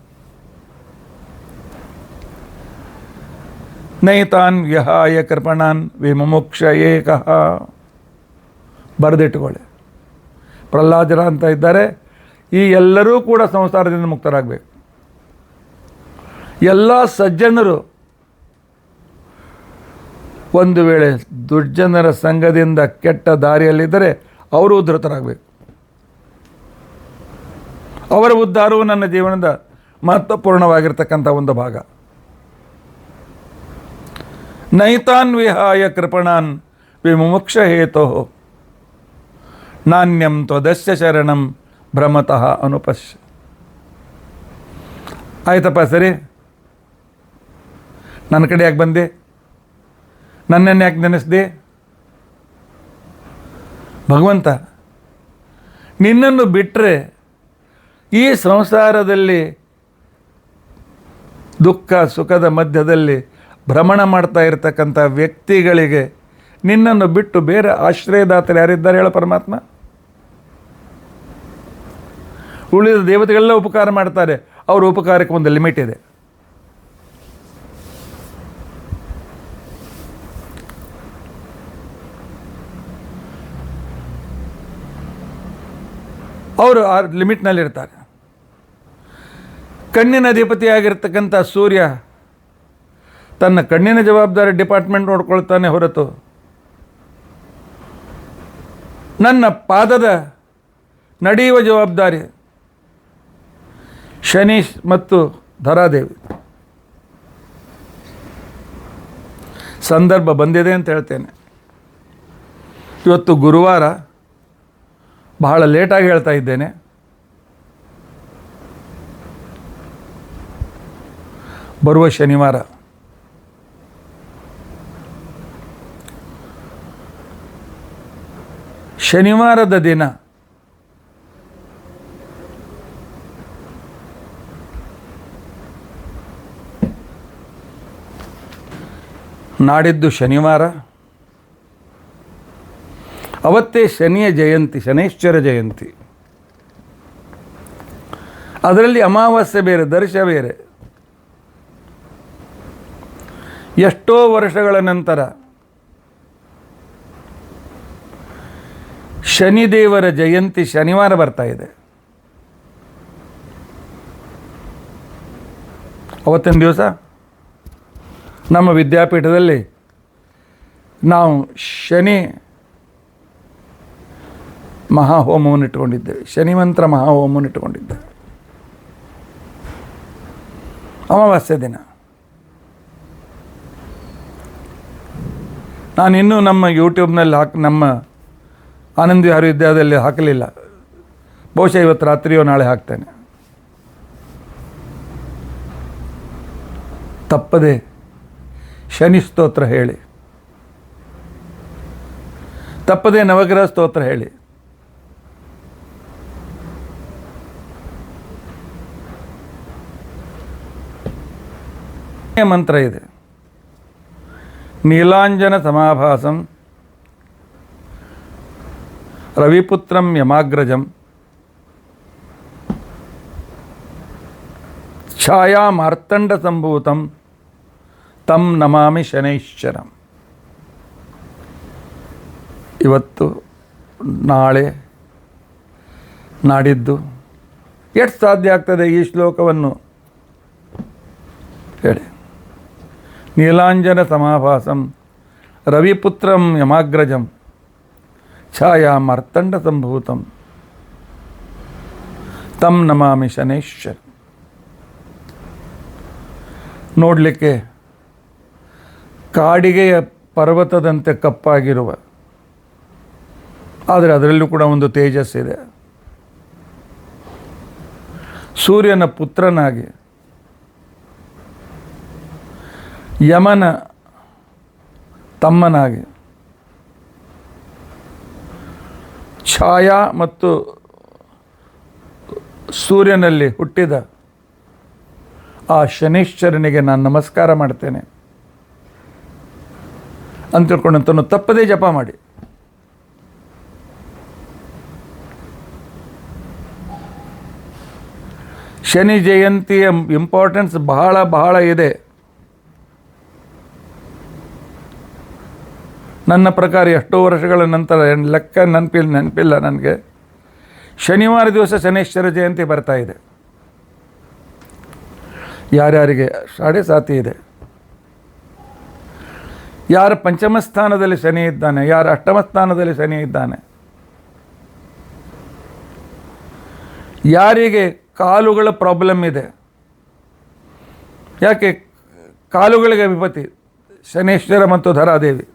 ನೈತಾನ್ ವಿಹಾಯ ಕೃಪಣಾನ್ ವಿಮುಕ್ಷ ಏಕಃ. ಬರೆದಿಟ್ಟುಕೊಳ್ಳಿ. ಪ್ರಹ್ಲಾದರ ಅಂತ ಇದ್ದಾರೆ, ಈ ಎಲ್ಲರೂ ಕೂಡ ಸಂಸಾರದಿಂದ ಮುಕ್ತರಾಗಬೇಕು. ಎಲ್ಲ ಸಜ್ಜನರು ಒಂದು ವೇಳೆ ದುರ್ಜನರ ಸಂಘದಿಂದ ಕೆಟ್ಟ ದಾರಿಯಲ್ಲಿದ್ದರೆ ಅವರು ಉದ್ಧತರಾಗಬೇಕು. ಅವರ ಉದ್ಧಾರವು ನನ್ನ ಜೀವನದ ಮಹತ್ವಪೂರ್ಣವಾಗಿರ್ತಕ್ಕಂಥ ಒಂದು ಭಾಗ. ನೈತಾನ್ ವಿಹಾಯ ಕೃಪಣಾನ್ ವಿಮುಕ್ಷ ಹೇತೋ ನಾಣ್ಯಂ ತ್ವದಸ್ಯ ಶರಣಂ ಭ್ರಮತಃ ಅನುಪಶ್ಯ. ಆಯ್ತಪ್ಪ, ಸರಿ, ನನ್ನ ಕಡೆ ಯಾಕೆ ಬಂದೆ? ನನ್ನನ್ನು ಯಾಕೆ ನೆನೆಸ್ದೆ? ಭಗವಂತ, ನಿನ್ನನ್ನು ಬಿಟ್ಟರೆ ಈ ಸಂಸಾರದಲ್ಲಿ ದುಃಖ ಸುಖದ ಮಧ್ಯದಲ್ಲಿ ಭ್ರಮಣ ಮಾಡ್ತಾ ಇರತಕ್ಕಂಥ ವ್ಯಕ್ತಿಗಳಿಗೆ ನಿನ್ನನ್ನು ಬಿಟ್ಟು ಬೇರೆ ಆಶ್ರಯದಾತರು ಯಾರಿದ್ದಾರೆ ಹೇಳೋ ಪರಮಾತ್ಮ? ಉಳಿದ ದೇವತೆಗಳೆಲ್ಲ ಉಪಕಾರ ಮಾಡ್ತಾರೆ, ಅವರ ಉಪಕಾರಕ್ಕೆ ಒಂದು ಲಿಮಿಟ್ ಇದೆ. ಅವರು ಆ ಲಿಮಿಟ್ನಲ್ಲಿರ್ತಾರೆ. ಕಣ್ಣಿನ ಅಧಿಪತಿಯಾಗಿರ್ತಕ್ಕಂಥ ಸೂರ್ಯ ತನ್ನ ಕಣ್ಣಿನ ಜವಾಬ್ದಾರಿ ಡಿಪಾರ್ಟ್ಮೆಂಟ್ ನೋಡ್ಕೊಳ್ತಾನೆ ಹೊರತು ನನ್ನ ಪಾದದ ನಡೆಯುವ ಜವಾಬ್ದಾರಿ ಶನಿ ಮತ್ತು ಧರಾದೇವಿ. ಸಂದರ್ಭ ಬಂದಿದೆ ಅಂತ ಹೇಳ್ತೇನೆ. ಇವತ್ತು ಗುರುವಾರ, ಬಹಳ ಲೇಟಾಗಿ ಹೇಳ್ತಾ ಇದ್ದೇನೆ. ಬರುವ ಶನಿವಾರ ಶನಿವಾರದ ದಿನ ನಾಡಿದ್ದು ಶನಿವಾರ, ಅವತ್ತೇ ಶನಿಯ ಜಯಂತಿ, ಶನೈಶ್ಚರ ಜಯಂತಿ. ಅದರಲ್ಲಿ ಅಮಾವಾಸ್ಯೆ ಬೇರೆ, ದರ್ಶ ಬೇರೆ. ಎಷ್ಟೋ ವರ್ಷಗಳ ನಂತರ ಶನಿದೇವರ ಜಯಂತಿ ಶನಿವಾರ ಬರ್ತಾ ಇದೆ. ಅವತ್ತಿನ ದಿವಸ ನಮ್ಮ ವಿದ್ಯಾಪೀಠದಲ್ಲಿ ನಾವು ಶನಿ ಮಹಾಹೋಮವನ್ನು ಇಟ್ಟುಕೊಂಡಿದ್ದೇವೆ. ಶನಿಮಂತ್ರ ಮಹಾಹೋಮವನ್ನು ಇಟ್ಟುಕೊಂಡಿದ್ದೇವೆ. ಅಮಾವಾಸ್ಯೆ ದಿನ ನಾನಿನ್ನೂ ನಮ್ಮ ಯೂಟ್ಯೂಬ್ನಲ್ಲಿ ನಮ್ಮ ಆನಂದ ವಿಹಾರ ವಿದ್ಯಾದಲ್ಲಿ ಹಾಕಲಿಲ್ಲ. ಬಹುಶಃ ಇವತ್ತು ರಾತ್ರಿಯೋ ನಾಳೆ ಹಾಕ್ತೇನೆ. ತಪ್ಪದೆ ಶನಿ ಸ್ತೋತ್ರ ಹೇಳಿ, ತಪ್ಪದೆ ನವಗ್ರಹ ಸ್ತೋತ್ರ ಹೇಳಿ. ಮಂತ್ರ ಇದೆ, ನೀಲಾಂಜನ ಸಮಾಭಾಸಂ ರವಿಪುತ್ರಂ ಯಮಾಗ್ರಜಂ ಛಾಯಾ ಮಾರ್ತಂಡ ಸಂಭೂತಂ ತಂ ನಮಾಮಿ ಶನೈಶ್ಚರಂ. ಇವತ್ತು, ನಾಳೆ, ನಾಡಿದ್ದು ಎಷ್ಟು ಸಾಧ್ಯ ಆಗ್ತದೆ ಈ ಶ್ಲೋಕವನ್ನು ಹೇಳಿ. ನೀಲಾಂಜನ ಸಮಾಭಾಸಂ ರವಿಪುತ್ರಂ ಯಮಾಗ್ರಜಂ ಛಾಯಾ ಮಾರ್ತಂಡ ಸಂಭೂತಂ ತಂ ನಮಾಮಿ ಶನೈಶ್ಚರ. ನೋಡಲಿಕ್ಕೆ ಕಾಡಿಗೆಯ ಪರ್ವತದಂತೆ ಕಪ್ಪಾಗಿರುವ, ಆದರೆ ಅದರಲ್ಲೂ ಕೂಡ ಒಂದು ತೇಜಸ್ಸಿದೆ. ಸೂರ್ಯನ ಪುತ್ರನಾಗಿ, ಯಮನ ತಮ್ಮನಾಗಿ, ಛಾಯಾ ಮತ್ತು ಸೂರ್ಯನಲ್ಲಿ ಹುಟ್ಟಿದ ಆ ಶನೀಶ್ವರನಿಗೆ ನಾನು ನಮಸ್ಕಾರ ಮಾಡ್ತೇನೆ ಅಂತ ತಿಳ್ಕೊಂಡಂತನು ತಪ್ಪದೇ ಜಪ ಮಾಡಿ. ಶನಿ ಜಯಂತಿಯ ಇಂಪಾರ್ಟೆನ್ಸ್ ಬಹಳ ಬಹಳ ಇದೆ. ನನ್ನ ಪ್ರಕಾರ ಎಷ್ಟೋ ವರ್ಷಗಳ ನಂತರ ಲೆಕ್ಕ ನೆನಪಿಲ್ಲ ನನಗೆ, ಶನಿವಾರ ದಿವಸ ಶನೇಶ್ವರ ಜಯಂತಿ ಬರ್ತಾ ಇದೆ. ಯಾರ್ಯಾರಿಗೆ 7.5 ಇದೆ, ಯಾರ ಪಂಚಮ ಸ್ಥಾನದಲ್ಲಿ ಶನಿ ಇದ್ದಾನೆ, ಯಾರ ಅಷ್ಟಮ ಸ್ಥಾನದಲ್ಲಿ ಶನಿ ಇದ್ದಾನೆ, ಯಾರಿಗೆ ಕಾಲುಗಳ ಪ್ರಾಬ್ಲಮ್ ಇದೆ, ಯಾಕೆ ಕಾಲುಗಳಿಗೆ ವಿಪತ್ತಿ, ಶನೇಶ್ವರ ಮತ್ತು ಧರಾದೇವಿ.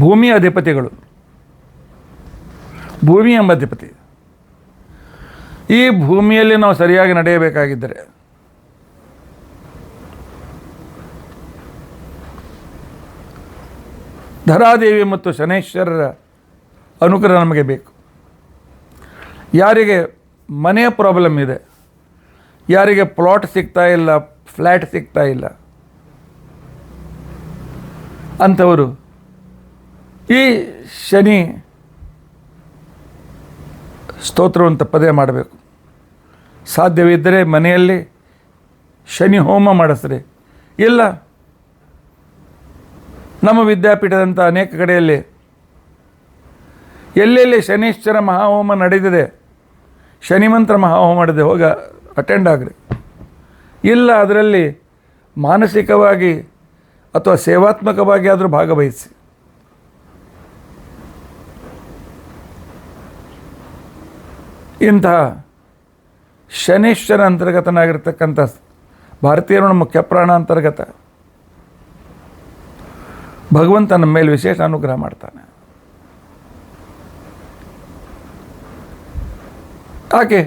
ಭೂಮಿಯ ಅಧಿಪತಿಗಳು, ಭೂಮಿ ಎಂಬ ಅಧಿಪತಿ. ಈ ಭೂಮಿಯಲ್ಲಿ ನಾವು ಸರಿಯಾಗಿ ನಡೆಯಬೇಕಾಗಿದ್ದರೆ ಧರಾದೇವಿ ಮತ್ತು ಶನೇಶ್ವರರ ಅನುಗ್ರಹ ನಮಗೆ ಬೇಕು. ಯಾರಿಗೆ ಮನೆಯ ಪ್ರಾಬ್ಲಮ್ ಇದೆ, ಯಾರಿಗೆ ಪ್ಲಾಟ್ ಸಿಗ್ತಾ ಇಲ್ಲ, ಫ್ಲ್ಯಾಟ್ ಸಿಗ್ತಾ ಇಲ್ಲ, ಅಂಥವರು ಈ ಶನಿ ಸ್ತೋತ್ರವನ್ನು ತಪ್ಪದೇ ಮಾಡಬೇಕು. ಸಾಧ್ಯವಿದ್ದರೆ ಮನೆಯಲ್ಲಿ ಶನಿ ಹೋಮ ಮಾಡಿಸ್ರಿ. ಇಲ್ಲ, ನಮ್ಮ ವಿದ್ಯಾಪೀಠದಂಥ ಅನೇಕ ಕಡೆಯಲ್ಲಿ ಎಲ್ಲೆಲ್ಲಿ ಶನೀಶ್ವರ ಮಹಾಹೋಮ ನಡೆದಿದೆ, ಶನಿ ಮಂತ್ರ ಮಹಾಹೋಮ ನಡೆದಿದೆ, ಹೋಗ ಅಟೆಂಡ್ ಆಗ್ರಿ. ಇಲ್ಲ, ಅದರಲ್ಲಿ ಮಾನಸಿಕವಾಗಿ ಅಥವಾ ಸೇವಾತ್ಮಕವಾಗಿ ಆದರೂ ಭಾಗವಹಿಸಿ. ಇಂತಹ ಶನೀಶ್ವರ ಅಂತರ್ಗತನಾಗಿರ್ತಕ್ಕಂಥ ಭಾರತೀಯರ ಮುಖ್ಯ ಪ್ರಾಣ ಅಂತರ್ಗತ ಭಗವಂತ ನಮ್ಮ ಮೇಲೆ ವಿಶೇಷ ಅನುಗ್ರಹ ಮಾಡ್ತಾನೆ. ಹಾಗೆ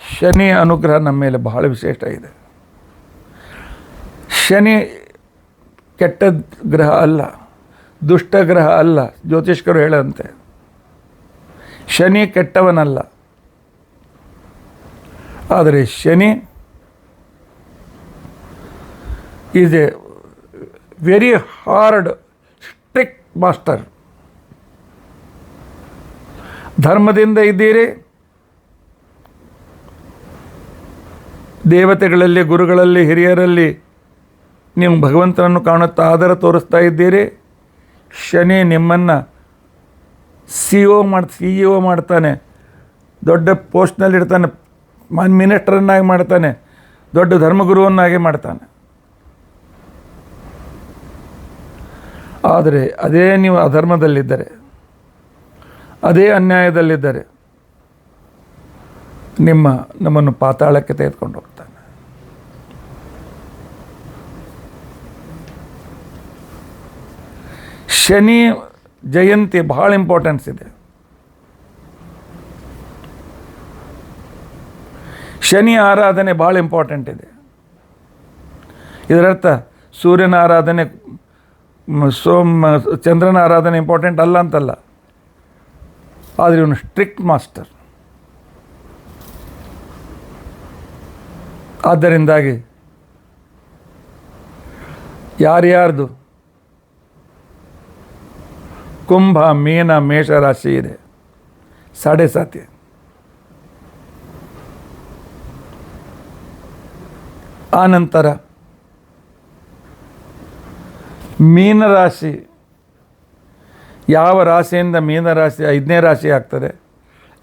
ಶನಿ ಅನುಗ್ರಹ ನಮ್ಮ ಮೇಲೆ ಬಹಳ ವಿಶೇಷ ಇದೆ. ಶನಿ ಕೆಟ್ಟ ಗ್ರಹ ಅಲ್ಲ, ದುಷ್ಟ ಗ್ರಹ ಅಲ್ಲ. ಜ್ಯೋತಿಷ್ಕರು ಹೇಳಂತೆ ಶನಿ ಕೆಟ್ಟವನಲ್ಲ. ಆದರೆ Shani is A very hard strict master. ಧರ್ಮದಿಂದ ಇದ್ದೀರಿ, ದೇವತೆಗಳಲ್ಲಿ, ಗುರುಗಳಲ್ಲಿ, ಹಿರಿಯರಲ್ಲಿ ನೀವು ಭಗವಂತನನ್ನು ಕಾಣುತ್ತಾ ಆದರ ತೋರಿಸ್ತಾ ಇದ್ದೀರಿ. ಶನಿ ನಿಮ್ಮನ್ನು CEO ಮಾಡ್ತಾನೆ, ದೊಡ್ಡ ಪೋಸ್ಟ್ನಲ್ಲಿಡ್ತಾನೆ, ಮಿನಿಸ್ಟರನ್ನಾಗಿ ಮಾಡ್ತಾನೆ, ದೊಡ್ಡ ಧರ್ಮಗುರುವನ್ನಾಗಿ ಮಾಡ್ತಾನೆ. ಆದರೆ ಅದೇ ನೀವು ಅಧರ್ಮದಲ್ಲಿದ್ದರೆ, ಅದೇ ಅನ್ಯಾಯದಲ್ಲಿದ್ದರೆ ನಮ್ಮನ್ನು ಪಾತಾಳಕ್ಕೆ ತೆಗೆದುಕೊಂಡು ಹೋಗ್ತಾನೆ. ಶನಿ ಜಯಂತಿ ಬಹಳ ಇಂಪಾರ್ಟೆನ್ಸ್ ಇದೆ. ಶನಿ ಆರಾಧನೆ ಭಾಳ ಇಂಪಾರ್ಟೆಂಟ್ ಇದೆ. ಇದರರ್ಥ ಸೂರ್ಯನ ಆರಾಧನೆ, ಚಂದ್ರನ ಆರಾಧನೆ ಇಂಪಾರ್ಟೆಂಟ್ ಅಲ್ಲ ಅಂತಲ್ಲ. ಆದರೆ ಇವನು ಸ್ಟ್ರಿಕ್ಟ್ ಮಾಸ್ಟರ್. ಆದ್ದರಿಂದಾಗಿ ಯಾರ್ಯಾರ್ದು ಕುಂಭ, ಮೀನ, ಮೇಷ ರಾಶಿ ಇದೆ 7.5, ಆನಂತರ ಮೀನರಾಶಿ, ಯಾವ ರಾಶಿಯಿಂದ ಮೀನರಾಶಿ 5ನೇ ರಾಶಿ ಆಗ್ತದೆ,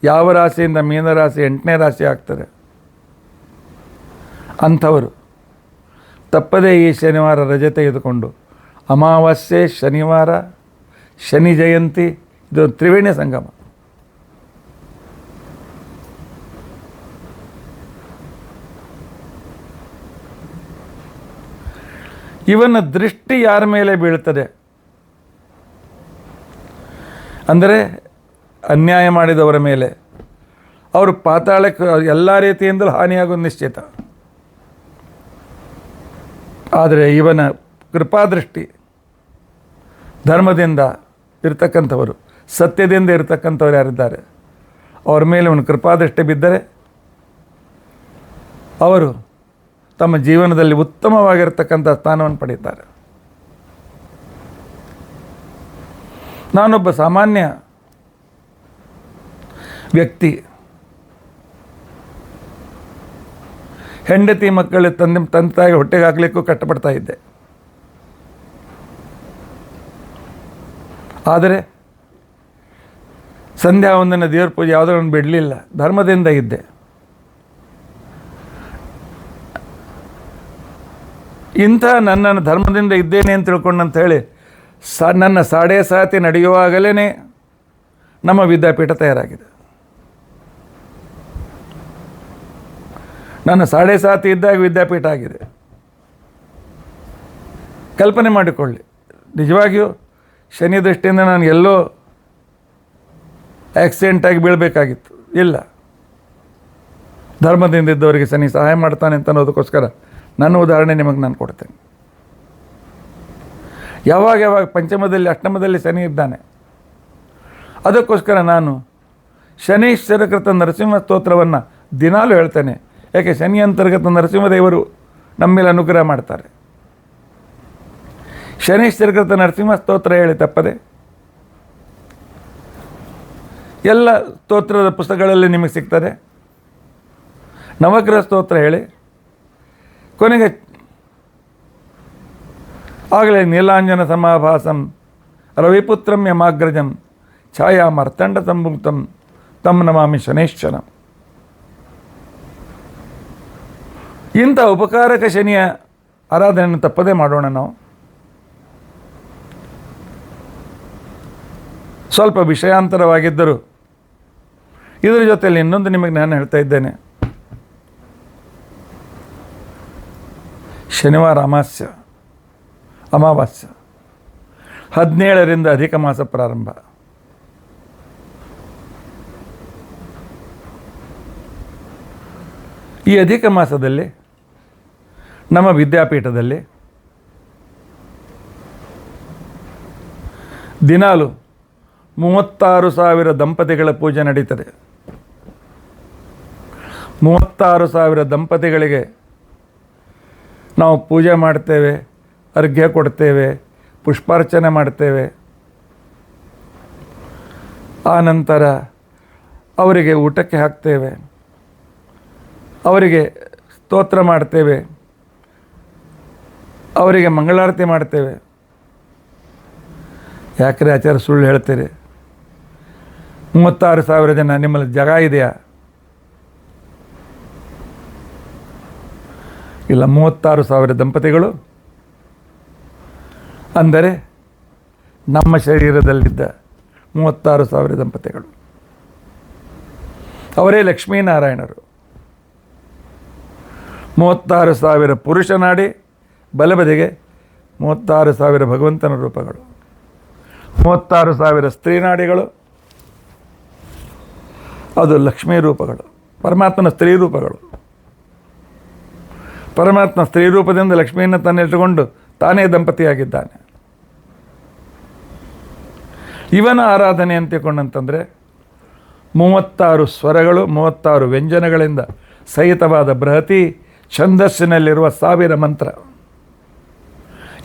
ಯಾವ ರಾಶಿಯಿಂದ ಮೀನರಾಶಿ 8ನೇ ರಾಶಿ ಆಗ್ತದೆ, ಅಂಥವರು ತಪ್ಪದೇ ಈ ಶನಿವಾರ ರಜೆ ತೆಗೆದುಕೊಂಡು ಅಮಾವಾಸ್ಯೆ, ಶನಿವಾರ, ಶನಿ ಜಯಂತಿ, ಇದು ತ್ರಿವೇಣಿ ಸಂಗಮ. ಇವನ ದೃಷ್ಟಿ ಯಾರ ಮೇಲೆ ಬೀಳ್ತದೆ ಅಂದರೆ ಅನ್ಯಾಯ ಮಾಡಿದವರ ಮೇಲೆ, ಅವರು ಪಾತಾಳಕ್ಕೆ ಎಲ್ಲ ರೀತಿಯಿಂದಲೂ ಹಾನಿಯಾಗೋದು ನಿಶ್ಚಿತ. ಆದರೆ ಇವನ ಕೃಪಾದೃಷ್ಟಿ, ಧರ್ಮದಿಂದ ಇರ್ತಕ್ಕಂಥವರು, ಸತ್ಯದಿಂದ ಇರತಕ್ಕಂಥವ್ರು ಯಾರಿದ್ದಾರೆ ಅವ್ರ ಮೇಲೆ ಅವನು ಕೃಪಾದೃಷ್ಟಿ ಬಿದ್ದರೆ ಅವರು ತಮ್ಮ ಜೀವನದಲ್ಲಿ ಉತ್ತಮವಾಗಿರ್ತಕ್ಕಂಥ ಸ್ಥಾನವನ್ನು ಪಡೀತಾರೆ. ನಾನೊಬ್ಬ ಸಾಮಾನ್ಯ ವ್ಯಕ್ತಿ, ಹೆಂಡತಿ ಮಕ್ಕಳು ತಂದೆ ತಾಯಿಗೆ ಹೊಟ್ಟೆಗೆ ಹಾಕಲಿಕ್ಕೂ ಕಷ್ಟಪಡ್ತಾ ಇದ್ದೆ. ಆದರೆ ಸಂಧ್ಯಾ ವಂದನೆ ದೇವ್ರ ಪೂಜೆ ಯಾವುದೋ ಒಂದು ಬಿಡಲಿಲ್ಲ, ಧರ್ಮದಿಂದ ಇದ್ದೆ. ಇಂಥ ನನ್ನನ್ನು ಧರ್ಮದಿಂದ ಇದ್ದೇನೆ ಅಂತ ತಿಳ್ಕೊಂಡು ಅಂತ ಹೇಳಿ ನನ್ನ ಸಾಡೆ ಸಾತಿ ನಡೆಯುವಾಗಲೇ ನಮ್ಮ ವಿದ್ಯಾಪೀಠ ತಯಾರಾಗಿದೆ. ನನ್ನ ಸಾಡೆ ಸಾತಿ ಇದ್ದಾಗ ವಿದ್ಯಾಪೀಠ ಆಗಿದೆ. ಕಲ್ಪನೆ ಮಾಡಿಕೊಳ್ಳಿ, ನಿಜವಾಗಿಯೂ ಶನಿ ದೃಷ್ಟಿಯಿಂದ ನಾನು ಎಲ್ಲೋ ಆಕ್ಸಿಡೆಂಟಾಗಿ ಬೀಳಬೇಕಾಗಿತ್ತು, ಇಲ್ಲ, ಧರ್ಮದಿಂದ ಇದ್ದವರಿಗೆ ಶನಿ ಸಹಾಯ ಮಾಡ್ತಾನೆ ಅಂತ ಅನ್ನೋದಕ್ಕೋಸ್ಕರ ನನ್ನ ಉದಾಹರಣೆ ನಿಮಗೆ ನಾನು ಕೊಡ್ತೇನೆ. ಯಾವಾಗ ಪಂಚಮದಲ್ಲಿ ಅಷ್ಟಮದಲ್ಲಿ ಶನಿ ಇದ್ದಾನೆ, ಅದಕ್ಕೋಸ್ಕರ ನಾನು ಶನೀಶ್ವರಕೃತ ನರಸಿಂಹ ಸ್ತೋತ್ರವನ್ನು ದಿನಾಲೂ ಹೇಳ್ತೇನೆ. ಯಾಕೆ ಶನಿ ಅಂತರ್ಗತ ನರಸಿಂಹದೇವರು ನಮ್ಮ ಮೇಲೆ ಅನುಗ್ರಹ ಮಾಡ್ತಾರೆ. ಶನೀಶ್ವರಕೃತ ನರಸಿಂಹ ಸ್ತೋತ್ರ ಹೇಳಿ ತಪ್ಪದೆ. ಎಲ್ಲ ಸ್ತೋತ್ರದ ಪುಸ್ತಕಗಳಲ್ಲಿ ನಿಮಗೆ ಸಿಗ್ತದೆ. ನವಗ್ರಹ ಸ್ತೋತ್ರ ಹೇಳಿ, ಕೊನೆಗೆ ಆಗಲೇ ನೀಲಾಂಜನ ಸಮಾಭಾಸಂ ರವಿಪುತ್ರಂ ಯಮಾಗ್ರಜಂ ಛಾಯಾ ಮರ್ತಂಡ ಸಂಭುಕ್ತಂ ತಮ್ಮ ನಮಾಮಿ ಶನೇಶ್ವರಂ. ಇಂಥ ಉಪಕಾರಕ ಶನಿಯ ಆರಾಧನೆಯನ್ನು ತಪ್ಪದೇ ಮಾಡೋಣ ನಾವು. ಸ್ವಲ್ಪ ವಿಷಯಾಂತರವಾಗಿದ್ದರೂ ಇದರ ಜೊತೆಯಲ್ಲಿ ಇನ್ನೊಂದು ನಿಮಗೆ ನಾನು ಹೇಳ್ತಾ ಇದ್ದೇನೆ. ಶನಿವಾರ ಅಮಾವಾಸ್ಯ 17ರಿಂದ ಅಧಿಕ ಮಾಸ ಪ್ರಾರಂಭ. ಈ ಅಧಿಕ ಮಾಸದಲ್ಲಿ ನಮ್ಮ ವಿದ್ಯಾಪೀಠದಲ್ಲಿ ದಿನಾಲು 36,000 ದಂಪತಿಗಳ ಪೂಜೆ ನಡೀತದೆ. 36,000 ದಂಪತಿಗಳಿಗೆ ನಾವು ಪೂಜೆ ಮಾಡ್ತೇವೆ, ಅರ್ಘ್ಯ ಕೊಡ್ತೇವೆ, ಪುಷ್ಪಾರ್ಚನೆ ಮಾಡ್ತೇವೆ. ಆ ನಂತರ ಅವರಿಗೆ ಊಟಕ್ಕೆ ಹಾಕ್ತೇವೆ, ಅವರಿಗೆ ಸ್ತೋತ್ರ ಮಾಡ್ತೇವೆ, ಅವರಿಗೆ ಮಂಗಳಾರತಿ ಮಾಡ್ತೇವೆ. ಯಾಕ್ರೆ ಆಚಾರ್ಯ ಸುಳ್ಳು ಹೇಳ್ತೀರಿ? 36,000 ಜನ ನಿಮ್ಮಲ್ಲಿ ಜಾಗ ಇದೆಯಾ? ಇಲ್ಲ, 36,000 ದಂಪತಿಗಳು ಅಂದರೆ ನಮ್ಮ ಶರೀರದಲ್ಲಿದ್ದ 36,000 ದಂಪತಿಗಳು, ಅವರೇ ಲಕ್ಷ್ಮೀನಾರಾಯಣರು. 36,000 ಪುರುಷ ನಾಡಿ, ಬಲಬದಿಗೆ 36,000 ಭಗವಂತನ ರೂಪಗಳು, 36,000 ಸ್ತ್ರೀ ನಾಡಿಗಳು, ಅದು ಲಕ್ಷ್ಮೀ ರೂಪಗಳು, ಪರಮಾತ್ಮನ ಸ್ತ್ರೀ ರೂಪಗಳು. ಪರಮಾತ್ಮ ಸ್ತ್ರೀ ರೂಪದಿಂದ ಲಕ್ಷ್ಮಿಯನ್ನು ತನ್ನಿಟ್ಟುಕೊಂಡು ತಾನೇ ದಂಪತಿಯಾಗಿದ್ದಾನೆ. ಇವನ ಆರಾಧನೆ ಅಂತಿಕೊಂಡಂತಂದರೆ 36 ಸ್ವರಗಳು, 36 ವ್ಯಂಜನಗಳಿಂದ ಸಹಿತವಾದ ಬೃಹತಿ ಛಂದಸ್ಸಿನಲ್ಲಿರುವ 1000 ಮಂತ್ರ.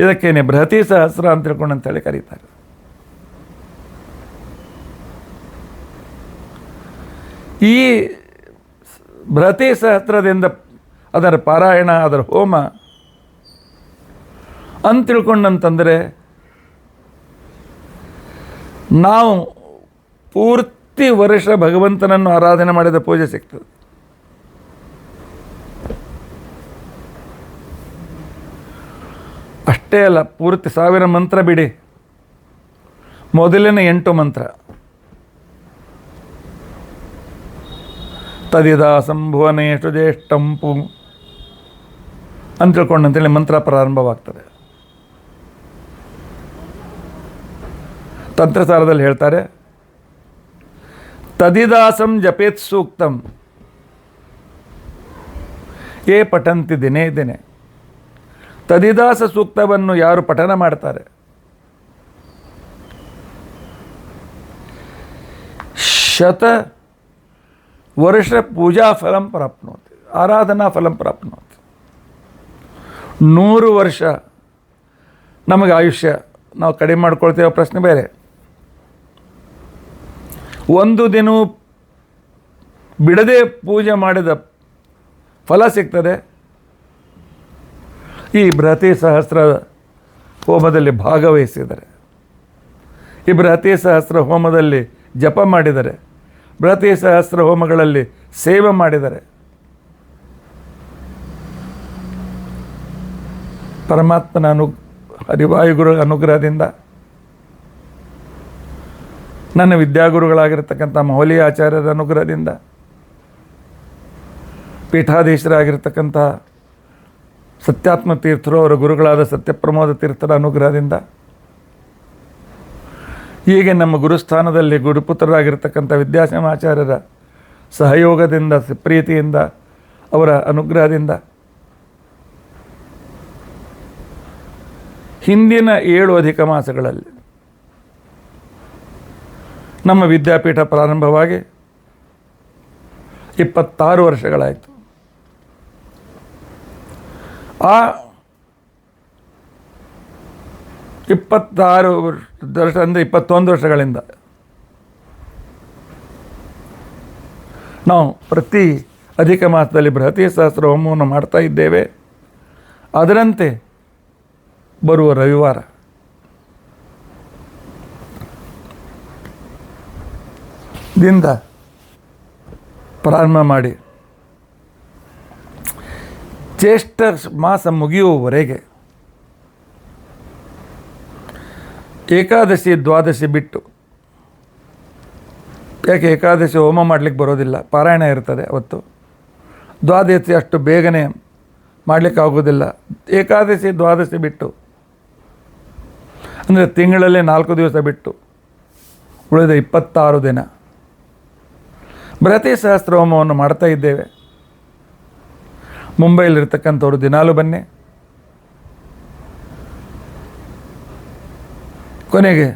ಇದಕ್ಕೇನೆ ಬೃಹತಿ ಸಹಸ್ರ ಅಂತ ತಿಳ್ಕೊಂಡಂತೇಳಿ ಕರೀತಾರೆ. ಈ ಬೃಹತಿ ಸಹಸ್ರದಿಂದ ಅದರ ಪಾರಾಯಣ, ಅದರ ಹೋಮ ಅಂತ ತಿಳ್ಕೊಂಡಂತಂದರೆ ನಾವು ಪೂರ್ತಿ ವರ್ಷ ಭಗವಂತನನ್ನು ಆರಾಧನೆ ಮಾಡಿದ ಪೂಜೆ ಸಿಗ್ತದೆ. ಅಷ್ಟೇ ಅಲ್ಲ, ಪೂರ್ತಿ 1000 ಮಂತ್ರ ಬಿಡಿ, ಮೊದಲಿನ 8 ಮಂತ್ರ ತದಿದಾ ಸಂಭುವನೇಶು ಜ್ಯೇಷ್ಠಂಪು ಅಂತ ತಿಳ್ಕೊಂಡಂತೇಳಿ ಮಂತ್ರ ಪ್ರಾರಂಭವಾಗ್ತದೆ. ತಂತ್ರಸಾರದಲ್ಲಿ ಹೇಳ್ತಾರೆ, ತದಿದಾಸಂ ಜಪೇತ್ ಸೂಕ್ತಂ ಏ ಪಠಂತಿ ದಿನೇ ದಿನೇ. ತದಿದಾಸ ಸೂಕ್ತವನ್ನು ಯಾರು ಪಠನ ಮಾಡ್ತಾರೆ, ಶತ ವರ್ಷ ಪೂಜಾ ಫಲಂ ಪ್ರಾಪ್ನೋತಿ, ಆರಾಧನಾ ಫಲಂ ಪ್ರಾಪ್ನೋತಿ. 100 ವರ್ಷ ನಮಗೆ ಆಯುಷ್ಯ, ನಾವು ಕಡಿಮೆ ಮಾಡ್ಕೊಳ್ತೇವೆ ಪ್ರಶ್ನೆ ಬೇರೆ. ಒಂದು ದಿನ ಬಿಡದೆ ಪೂಜೆ ಮಾಡಿದ ಫಲ ಸಿಗ್ತದೆ. ಈ ಬೃಹತಿ ಸಹಸ್ರ ಹೋಮದಲ್ಲಿ ಭಾಗವಹಿಸಿದರೆ, ಈ ಬೃಹತಿ ಸಹಸ್ರ ಹೋಮದಲ್ಲಿ ಜಪ ಮಾಡಿದರೆ, ಬೃಹತಿ ಸಹಸ್ರ ಹೋಮಗಳಲ್ಲಿ ಸೇವೆ ಮಾಡಿದರೆ ಪರಮಾತ್ಮನ ಹರಿವಾಯುಗುರು ಅನುಗ್ರಹದಿಂದ, ನನ್ನ ವಿದ್ಯಾಗುರುಗಳಾಗಿರ್ತಕ್ಕಂಥ ಮೌಲಿ ಆಚಾರ್ಯರ ಅನುಗ್ರಹದಿಂದ, ಪೀಠಾಧೀಶರಾಗಿರ್ತಕ್ಕಂಥ ಸತ್ಯಾತ್ಮ ತೀರ್ಥರು, ಅವರ ಗುರುಗಳಾದ ಸತ್ಯಪ್ರಮೋದ ತೀರ್ಥರ ಅನುಗ್ರಹದಿಂದ, ಹೀಗೆ ನಮ್ಮ ಗುರುಸ್ಥಾನದಲ್ಲಿ ಗುರುಪುತ್ರರಾಗಿರ್ತಕ್ಕಂಥ ವಿದ್ಯಾಸಮಾಚಾರ್ಯರ ಸಹಯೋಗದಿಂದ, ಪ್ರೀತಿಯಿಂದ, ಅವರ ಅನುಗ್ರಹದಿಂದ ಹಿಂದಿನ 7 ಅಧಿಕ ಮಾಸಗಳಲ್ಲಿ ನಮ್ಮ ವಿದ್ಯಾಪೀಠ ಪ್ರಾರಂಭವಾಗಿ 26 ವರ್ಷಗಳಾಯಿತು. ಆ 26 ವರ್ಷ ಅಂದರೆ 21 ವರ್ಷಗಳಿಂದ ನಾವು ಪ್ರತಿ ಅಧಿಕ ಮಾಸದಲ್ಲಿ ಬೃಹತಿ ಸಹಸ್ರ ಹೋಮವನ್ನು ಮಾಡ್ತಾ ಇದ್ದೇವೆ. ಅದರಂತೆ ಬರುವ ರವಿವಾರ ದಿಂದ ಪ್ರಾರಂಭ ಮಾಡಿ ಜ್ಯೇಷ್ಠ ಮಾಸ ಮುಗಿಯುವವರೆಗೆ ಏಕಾದಶಿ ದ್ವಾದಶಿ ಬಿಟ್ಟು, ಯಾಕೆ ಏಕಾದಶಿ ಹೋಮ ಮಾಡಲಿಕ್ಕೆ ಬರೋದಿಲ್ಲ, ಪಾರಾಯಣ ಇರ್ತದೆ ಅವತ್ತು. ದ್ವಾದಶಿ ಅಷ್ಟು ಬೇಗನೆ ಮಾಡಲಿಕ್ಕೆ ಆಗೋದಿಲ್ಲ. ಏಕಾದಶಿ ದ್ವಾದಶಿ ಬಿಟ್ಟು ಅಂದರೆ ತಿಂಗಳಲ್ಲಿ 4 ದಿವಸ ಬಿಟ್ಟು ಉಳಿದ 26 ದಿನ ಬೃಹತಿ ಸಹಸ್ರ ಹೋಮವನ್ನು ಮಾಡ್ತಾ ಇದ್ದೇವೆ. ಮುಂಬೈಲಿರ್ತಕ್ಕಂಥವ್ರು ದಿನಾಲು ಬನ್ನಿ, ಕೊನೆಗೆ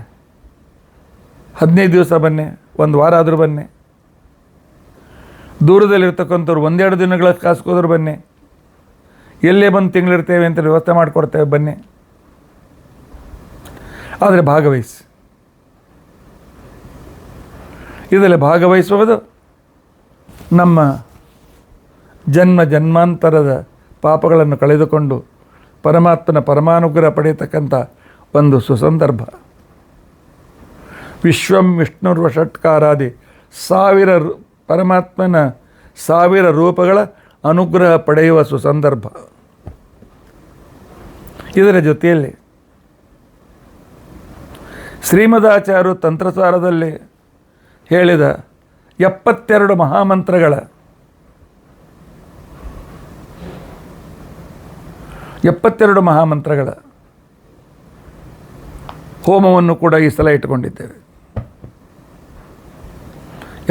15 ದಿವಸ ಬನ್ನಿ, 1 ವಾರ ಆದರೂ ಬನ್ನಿ. ದೂರದಲ್ಲಿರ್ತಕ್ಕಂಥವ್ರು 1-2 ದಿನಗಳ ಕಾಸ್ಕೋದ್ರು ಬನ್ನಿ. ಎಲ್ಲೇ ಬಂದು ತಿಂಗಳಿರ್ತೇವೆ ಅಂತ ವ್ಯವಸ್ಥೆ ಮಾಡಿಕೊಡ್ತೇವೆ, ಬನ್ನಿ. ಆದರೆ ಭಾಗವಹಿಸಿ. ಇದರಲ್ಲಿ ಭಾಗವಹಿಸುವುದು ನಮ್ಮ ಜನ್ಮ ಜನ್ಮಾಂತರದ ಪಾಪಗಳನ್ನು ಕಳೆದುಕೊಂಡು ಪರಮಾತ್ಮನ ಪರಮಾನುಗ್ರಹ ಪಡೆಯತಕ್ಕಂಥ ಒಂದು ಸುಸಂದರ್ಭ. ವಿಶ್ವಂ ವಿಷ್ಣುರ್ವ ಷಟ್ಕಾರಾದಿ 1000 ಪರಮಾತ್ಮನ 1000 ರೂಪಗಳ ಅನುಗ್ರಹ ಪಡೆಯುವ ಸುಸಂದರ್ಭ. ಇದರ ಜೊತೆಯಲ್ಲಿ ಶ್ರೀಮದಾಚಾರ್ಯರು ತಂತ್ರಸಾರದಲ್ಲಿ ಹೇಳಿದ 72 ಮಹಾಮಂತ್ರಗಳ 72 ಮಹಾಮಂತ್ರಗಳ ಹೋಮವನ್ನು ಕೂಡ ಈ ಸಲ ಇಟ್ಟುಕೊಂಡಿದ್ದೇವೆ.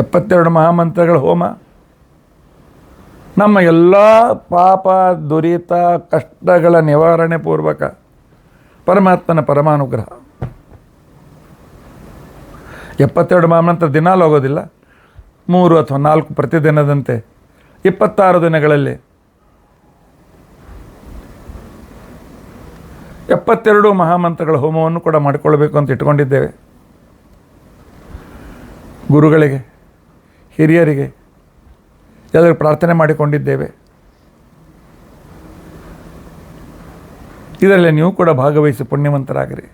72 ಮಹಾಮಂತ್ರಗಳ ಹೋಮ ನಮ್ಮ ಎಲ್ಲ ಪಾಪ ದುರಿತ ಕಷ್ಟಗಳ ನಿವಾರಣೆ ಪೂರ್ವಕ ಪರಮಾತ್ಮನ ಪರಮಾನುಗ್ರಹ. 72 ಮಹಾಮಂತ್ರ ದಿನಾಲು ಹೋಗೋದಿಲ್ಲ, 3 ಅಥವಾ 4 ಪ್ರತಿದಿನದಂತೆ 26 ದಿನಗಳಲ್ಲಿ 72 ಮಹಾಮಂತ್ರಗಳ ಹೋಮವನ್ನು ಕೂಡ ಮಾಡಿಕೊಳ್ಬೇಕು ಅಂತ ಇಟ್ಕೊಂಡಿದ್ದೇವೆ. ಗುರುಗಳಿಗೆ, ಹಿರಿಯರಿಗೆ ಎಲ್ಲರೂ ಪ್ರಾರ್ಥನೆ ಮಾಡಿಕೊಂಡಿದ್ದೇವೆ. ಇದರಲ್ಲಿ ನೀವು ಕೂಡ ಭಾಗವಹಿಸಿ ಪುಣ್ಯವಂತರಾಗಿರಿ.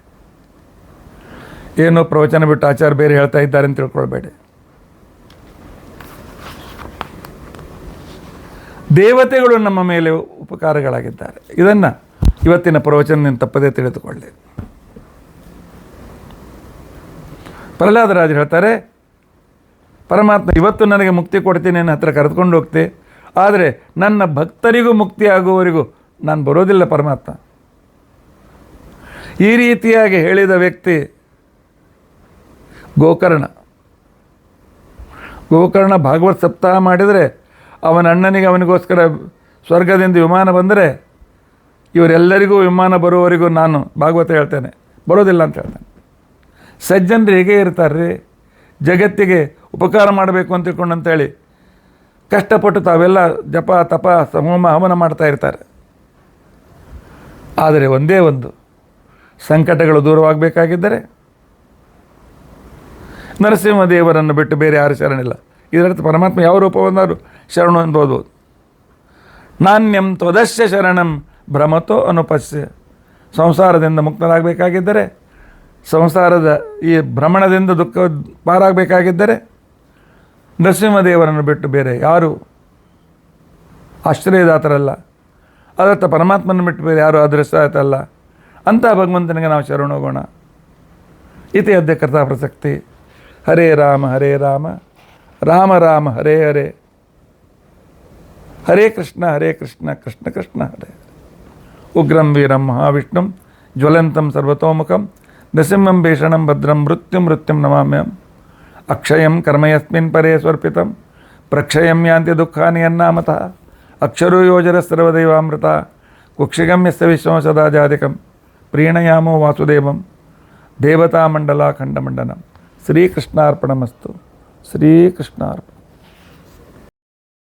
ಏನೋ ಪ್ರವಚನ ಬಿಟ್ಟು ಆಚಾರ್ಯ ಬೇರೆ ಹೇಳ್ತಾ ಇದ್ದಾರೆ ಅಂತ ತಿಳ್ಕೊಳ್ಬೇಡಿ. ದೇವತೆಗಳು ನಮ್ಮ ಮೇಲೆ ಉಪಕಾರಗಳಾಗಿದ್ದಾರೆ. ಇದನ್ನು ಇವತ್ತಿನ ಪ್ರವಚನ ತಪ್ಪದೇ ತಿಳಿದುಕೊಳ್ಳಿ. ಪ್ರಹ್ಲಾದರಾಜರು ಹೇಳ್ತಾರೆ, ಪರಮಾತ್ಮ ಇವತ್ತು ನನಗೆ ಮುಕ್ತಿ ಕೊಡ್ತೀನಿ, ನನ್ನ ಹತ್ರ ಕರೆದುಕೊಂಡು ಹೋಗ್ತೆ, ಆದರೆ ನನ್ನ ಭಕ್ತರಿಗೂ ಮುಕ್ತಿ ಆಗುವವರೆಗೂ ನಾನು ಬರೋದಿಲ್ಲ ಪರಮಾತ್ಮ. ಈ ರೀತಿಯಾಗಿ ಹೇಳಿದ ವ್ಯಕ್ತಿ ಗೋಕರ್ಣ ಭಾಗವತ್ ಸಪ್ತಾಹ ಮಾಡಿದರೆ ಅವನ ಅಣ್ಣನಿಗೆ ಅವನಿಗೋಸ್ಕರ ಸ್ವರ್ಗದಿಂದ ವಿಮಾನ ಬಂದರೆ ಇವರೆಲ್ಲರಿಗೂ ವಿಮಾನ ಬರುವವರೆಗೂ ನಾನು ಭಾಗವತ ಹೇಳ್ತೇನೆ, ಬರೋದಿಲ್ಲ ಅಂತ ಹೇಳ್ತೇನೆ. ಸಜ್ಜನರು ಹೇಗೆ ಇರ್ತಾರೆ ರೀ, ಜಗತ್ತಿಗೆ ಉಪಕಾರ ಮಾಡಬೇಕು ಅಂತ ತಿಳ್ಕೊಂಡು ಅಂತೇಳಿ ಕಷ್ಟಪಟ್ಟು ತಾವೆಲ್ಲ ಜಪ ತಪ ಹೋಮ ಹವನ ಮಾಡ್ತಾ ಇರ್ತಾರೆ. ಆದರೆ ಒಂದೇ ಒಂದು ಸಂಕಟಗಳು ದೂರವಾಗಬೇಕಾಗಿದ್ದರೆ ನರಸಿಂಹದೇವರನ್ನು ಬಿಟ್ಟು ಬೇರೆ ಯಾರು ಶರಣಿಲ್ಲ. ಇದರರ್ಥ ಪರಮಾತ್ಮ ಯಾವ ರೂಪವನ್ನಾರು ಶರಣು ಅನ್ಬೋದು. ನಾಣ್ಯಂ ತ್ವದಸ್ಯ ಶರಣಂ ಭ್ರಮತೋ ಅನುಪಸ್ಯ. ಸಂಸಾರದಿಂದ ಮುಕ್ತರಾಗಬೇಕಾಗಿದ್ದರೆ, ಸಂಸಾರದ ಈ ಭ್ರಮಣದಿಂದ ದುಃಖ ಪಾರಾಗಬೇಕಾಗಿದ್ದರೆ ನರಸಿಂಹದೇವರನ್ನು ಬಿಟ್ಟು ಬೇರೆ ಯಾರು ಆಶ್ರಯದಾತರಲ್ಲ. ಅದರ್ಥ ಪರಮಾತ್ಮನ ಬಿಟ್ಟು ಬೇರೆ ಯಾರು ಅದೃಷ್ಟಾಯತಲ್ಲ. ಅಂಥ ಭಗವಂತನಿಗೆ ನಾವು ಶರಣೋಗೋಣ. ಇತಿ ಅದ್ಯ ಕರ್ತಾ ಪ್ರಸಕ್ತಿ. ಹರೇ ರಾಮ ರಾಮ ರಾಮ ಹರೇ ಹರೇ, ಹರೇ ಕೃಷ್ಣ ಕೃಷ್ಣ ಕೃಷ್ಣ ಹರೇ. ಉಗ್ರಂ ವೀರಂ ಮಹಾವಿಷ್ಣುಂ ಜ್ವಲಂತಂ ಸರ್ವತೋಮುಖಂ ನೃಸಿಂಹಂ ಭೀಷಣಂ ಭದ್ರಂ ಮೃತ್ಯುಂ ನಮಾಮ್ಯಹಂ. ಅಕ್ಷಯಂ ಕರ್ಮ ಯಸ್ಮಿನ್ ಪರೇ ಸ್ವರ್ಪಿತಂ ಪ್ರಕ್ಷಯಂ ಯಾಂತಿ ದುಃಖಾನಿ ಯನ್ನಾಮತಃ. ಅಕ್ಷರೋ ಯೋಜರ ಸರ್ವದೈವಾಮೃತ ಕುಕ್ಷಿಗಂ ಯಸ್ಯ ವಿಶ್ವಂ ಸದಾ ಜಾತಿಕಂ ಪ್ರೀಣಯಾಮೋ ವಾಸುದೇವಂ ದೇವತಾಮಂಡಲ ಖಂಡಮಂಡನಂ. ಶ್ರೀಕೃಷ್ಣಾರ್ಪಣಮಸ್ತು. ಶ್ರೀಕೃಷ್ಣಾರ್ಪಣ.